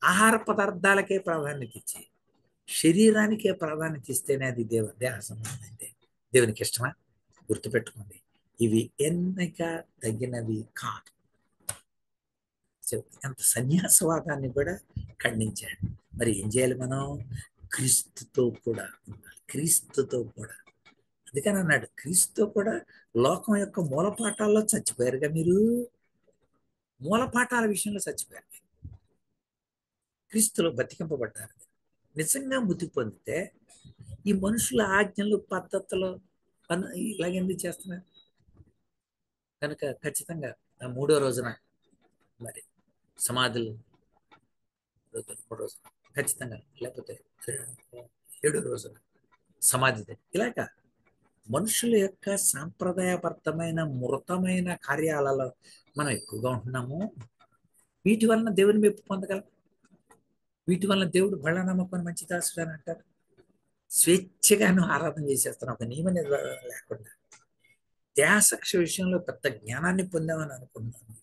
ఆహార పదార్థాలకే ప్రాధాన్యత ఇచ్చి శరీరానికే ప్రాధాన్యత ఇస్తేనే అది దేహ సంబంధం అయితే దేవునికి ఇష్టమా? గుర్తుపెట్టుకోండి, ఇవి ఎన్నిక తగినవి కాదు. అంత సన్యాసవాదాన్ని కూడా ఖండించాడు. మరి ఏం చేయాలి మనం? క్రీస్తుతో కూడా ఉండాలి, క్రీస్తుతో కూడా. అందుకని అన్నాడు, క్రీస్తుతో కూడా లోకం యొక్క మూలపాఠాల్లో చచ్చిపోయారుగా మీరు. మూలపాఠాల విషయంలో చచ్చిపోయారు, క్రీస్తులో బతికింపబడ్డారు. నిజంగా మృతి పొందితే ఈ మనుషుల ఆజ్ఞలు పద్ధతులు ఇలాగెందుకు చేస్తున్నారు? కనుక ఖచ్చితంగా 3వ రోజున మరి సమాధులు 3వ రోజున ఖచ్చితంగా, లేకపోతే 7వ రోజున సమాధి. ఇలాగ మనుషుల యొక్క సాంప్రదాయబద్ధమైన మృతమైన కార్యాలలో మనం ఎక్కువగా ఉంటున్నాము. వీటి వలన దేవుని మెప్పు పొందగలం. వీటి వలన దేవుడు బళ్ళ నమ్మకం మంచి దాసుడు అని అంటారు. స్వేచ్ఛగాను ఆరాధన చేసేస్తున్నాం, ఒక నియమ నిర్వహణ లేకుండా. దేహసాక్ష విషయంలో పెద్ద జ్ఞానాన్ని పొందామని అనుకుంటున్నాను,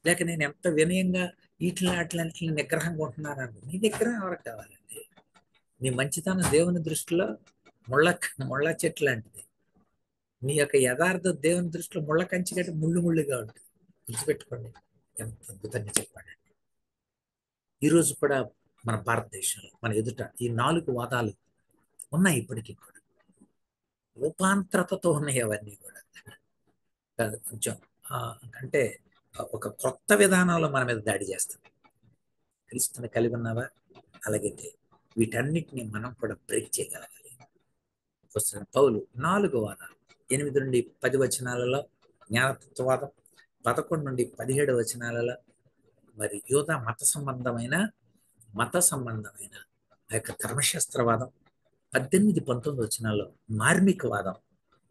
లేక నేను ఎంత వినయంగా వీటిని నిగ్రహంగా ఉంటున్నాను. నీ నిగ్రహం ఎవరికి కావాలండి? నీ మంచితనం దేవుని దృష్టిలో ముళ్ళ చెట్టు లాంటిది. నీ యొక్క యథార్థ దేవుని దృష్టిలో ముళ్ళ కంచి కంటే ముళ్ళుగా ఉంటుంది. గుర్తుపెట్టుకోండి, ఎంత అద్భుతంగా చెప్పాడండి. ఈరోజు కూడా మన భారతదేశంలో మన ఎదుట ఈ 4 వాదాలు ఉన్నాయి. ఇప్పటికీ కూడా రూపాంతరతతో ఉన్నాయి అవన్నీ కూడా. కొంచెం అంటే ఒక కొత్త విధానంలో మన మీద దాడి చేస్తుంది. క్రీస్తుని కలిగి ఉన్నావా? అలాగైతే వీటన్నిటిని మనం కూడా బ్రేక్ చేయగలగాలి. పౌలు 4 వాదాలు 8 నుండి 10 వచనాలలో జ్ఞానతత్వవాదం, 11 నుండి 17 వచనాలలో మరి యూద మత సంబంధమైన ఆ యొక్క ధర్మశాస్త్రవాదం, 18-19 వచనాల్లో మార్మికవాదం,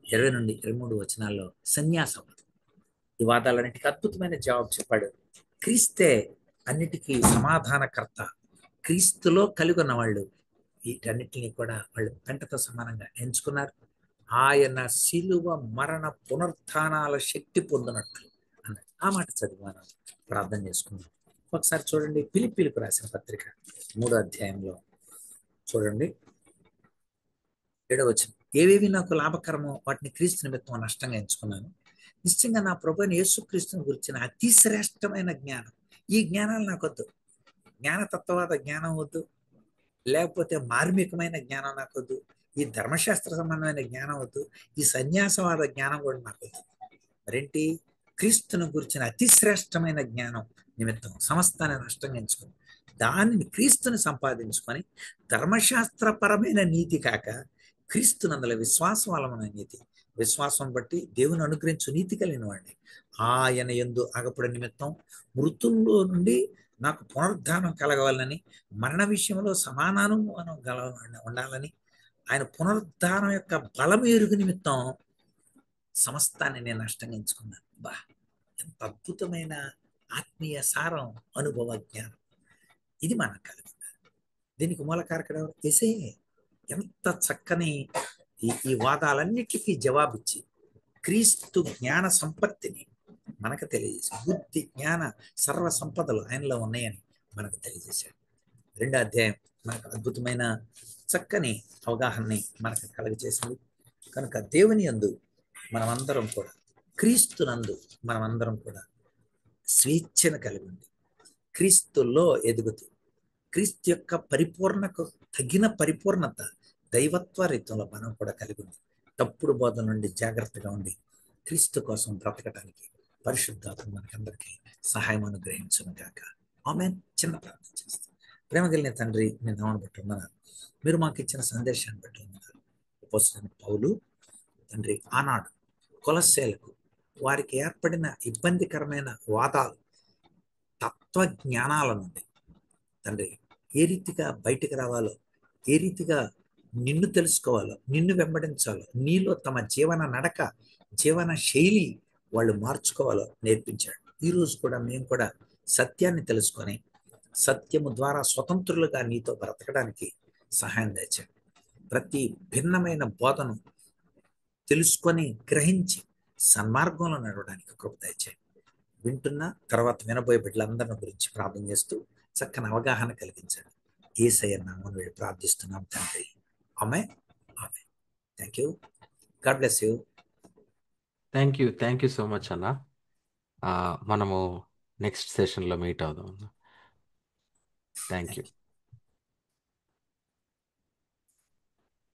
20 నుండి 23 వచనాల్లో సన్యాసవాదం. ఈ వాదాలన్నిటికీ అద్భుతమైన జవాబు చెప్పాడు. క్రీస్తే అన్నిటికీ సమాధానకర్త. క్రీస్తులో కలిగి ఉన్న వాళ్ళు వీటన్నిటిని కూడా వాళ్ళు పెంటతో సమానంగా ఎంచుకున్నారు. ఆయన శిలువ మరణ పునరుత్థానాల శక్తి పొందినట్లు అన్నాడు. ఆ మాట చదివి మనం ప్రార్థన చేసుకుందాం. ఒకసారి చూడండి, ఫిలిప్పీలకు రాసిన పత్రిక 3వ అధ్యాయంలో చూడండి 7వ వచనం. ఏవేవి నాకు లాభకరమో వాటిని క్రీస్తు నిమిత్తం నష్టంగా ఎంచుకున్నాను. నిశ్చయంగా నా ప్రభువైన యేసుక్రీస్తుని గురించిన అతి శ్రేష్టమైన జ్ఞానం, ఈ జ్ఞానాలు నాకు వద్దు. జ్ఞానతత్వవాద జ్ఞానం వద్దు, లేకపోతే మార్మికమైన జ్ఞానం నాకు వద్దు, ఈ ధర్మశాస్త్ర సంబంధమైన జ్ఞానం వద్దు, ఈ సన్యాసవాద జ్ఞానం కూడా నాకు వద్దు. మరేంటి? క్రీస్తును గురించిన అతి శ్రేష్టమైన జ్ఞానం నిమిత్తం సమస్తాన్ని నష్టంగా ఎంచుకొని దానిని క్రీస్తుని సంపాదించుకొని ధర్మశాస్త్రపరమైన నీతి కాక క్రీస్తునందల విశ్వాసం వలన నీతి, విశ్వాసం బట్టి దేవుని అనుగ్రహించు నీతి కలిగిన వాడిని ఆయన యందు అగపడ నిమిత్తం మృతుల్లో నుండి నాకు పునరుద్ధానం కలగవాలని, మరణ విషయంలో సమానానుమానం గల ఉండాలని, ఆయన పునరుద్ధానం యొక్క బలం ఎరుగు నిమిత్తం సమస్తాన్ని నేను నష్టంగా ఎంచుకున్నాను. బా, ఎంత అద్భుతమైన ఆత్మీయ సారం, అనుభవ జ్ఞానం ఇది మనకు కలిగింది. దీనికి మూలకారకుడు ఎవరు? యేసయ్యే. ఎంత చక్కని ఈ వాదాలన్నిటికీ జవాబిచ్చి క్రీస్తు జ్ఞాన సంపత్తిని మనకు తెలియజేసి, బుద్ధి జ్ఞాన సర్వ సంపదలు ఆయనలో ఉన్నాయని మనకు తెలియజేశాడు. 2వ అధ్యాయం మనకు అద్భుతమైన చక్కని అవగాహనని మనకు కలుగజేసింది. కనుక దేవుని యందు మనమందరం కూడా, క్రీస్తునందు మనమందరం కూడా స్వేచ్ఛను కలిగి ఉంది, క్రీస్తులో ఎదుగుతూ క్రీస్తు యొక్క పరిపూర్ణకు తగిన పరిపూర్ణత దైవత్వ రీతంలో మనం కూడా కలిగి ఉంది. తప్పుడు బోధ నుండి జాగ్రత్తగా ఉండి క్రీస్తు కోసం బ్రతకడానికి పరిశుద్ధాత్మ మనకందరికీ సహాయం అనుగ్రహించును గాక. ఆమేన్. చిన్న ప్రార్థన చేస్తాం. ప్రేమ కలిగిన తండ్రి, నేను నామమును బట్టి ఉన్నారు, మీరు మాకు ఇచ్చిన సందేశాన్ని బట్టి ఉన్నారు. అపోస్తలుడైన పౌలు తండ్రి ఆనాడు కొలస్సీలకు వారికి ఏర్పడిన ఇబ్బందికరమైన వాదాలు, తత్వజ్ఞానాల నుండి తండ్రి ఏ రీతిగా బయటికి రావాలో, ఏ రీతిగా నిన్ను తెలుసుకోవాలో, నిన్ను వెంబడించాలో, నీలో తమ జీవన నడక, జీవన శైలి వాళ్ళు మార్చుకోవాలో నేర్పించాడు. ఈరోజు కూడా మేము కూడా సత్యాన్ని తెలుసుకొని సత్యము ద్వారా స్వతంత్రులుగా నీతో బ్రతకడానికి సహాయం తెచ్చాడు. ప్రతి భిన్నమైన బోధను తెలుసుకొని గ్రహించి సన్మార్గంలో నడవడానికి కృప తెచ్చాడు. వింటున్న తర్వాత వినబోయే బిడ్డలందరిని గురించి ప్రార్థన చేస్తూ చక్కని అవగాహన కలిగించాడు. యేసయ్య నామమున వేడి ప్రార్థిస్తున్నాం తండ్రి. Amen. Amen. Thank you. God bless you. Thank you so much అన్న. మనము నెక్స్ట్ సెషన్లో మీట్ అవుదాం. Thank you.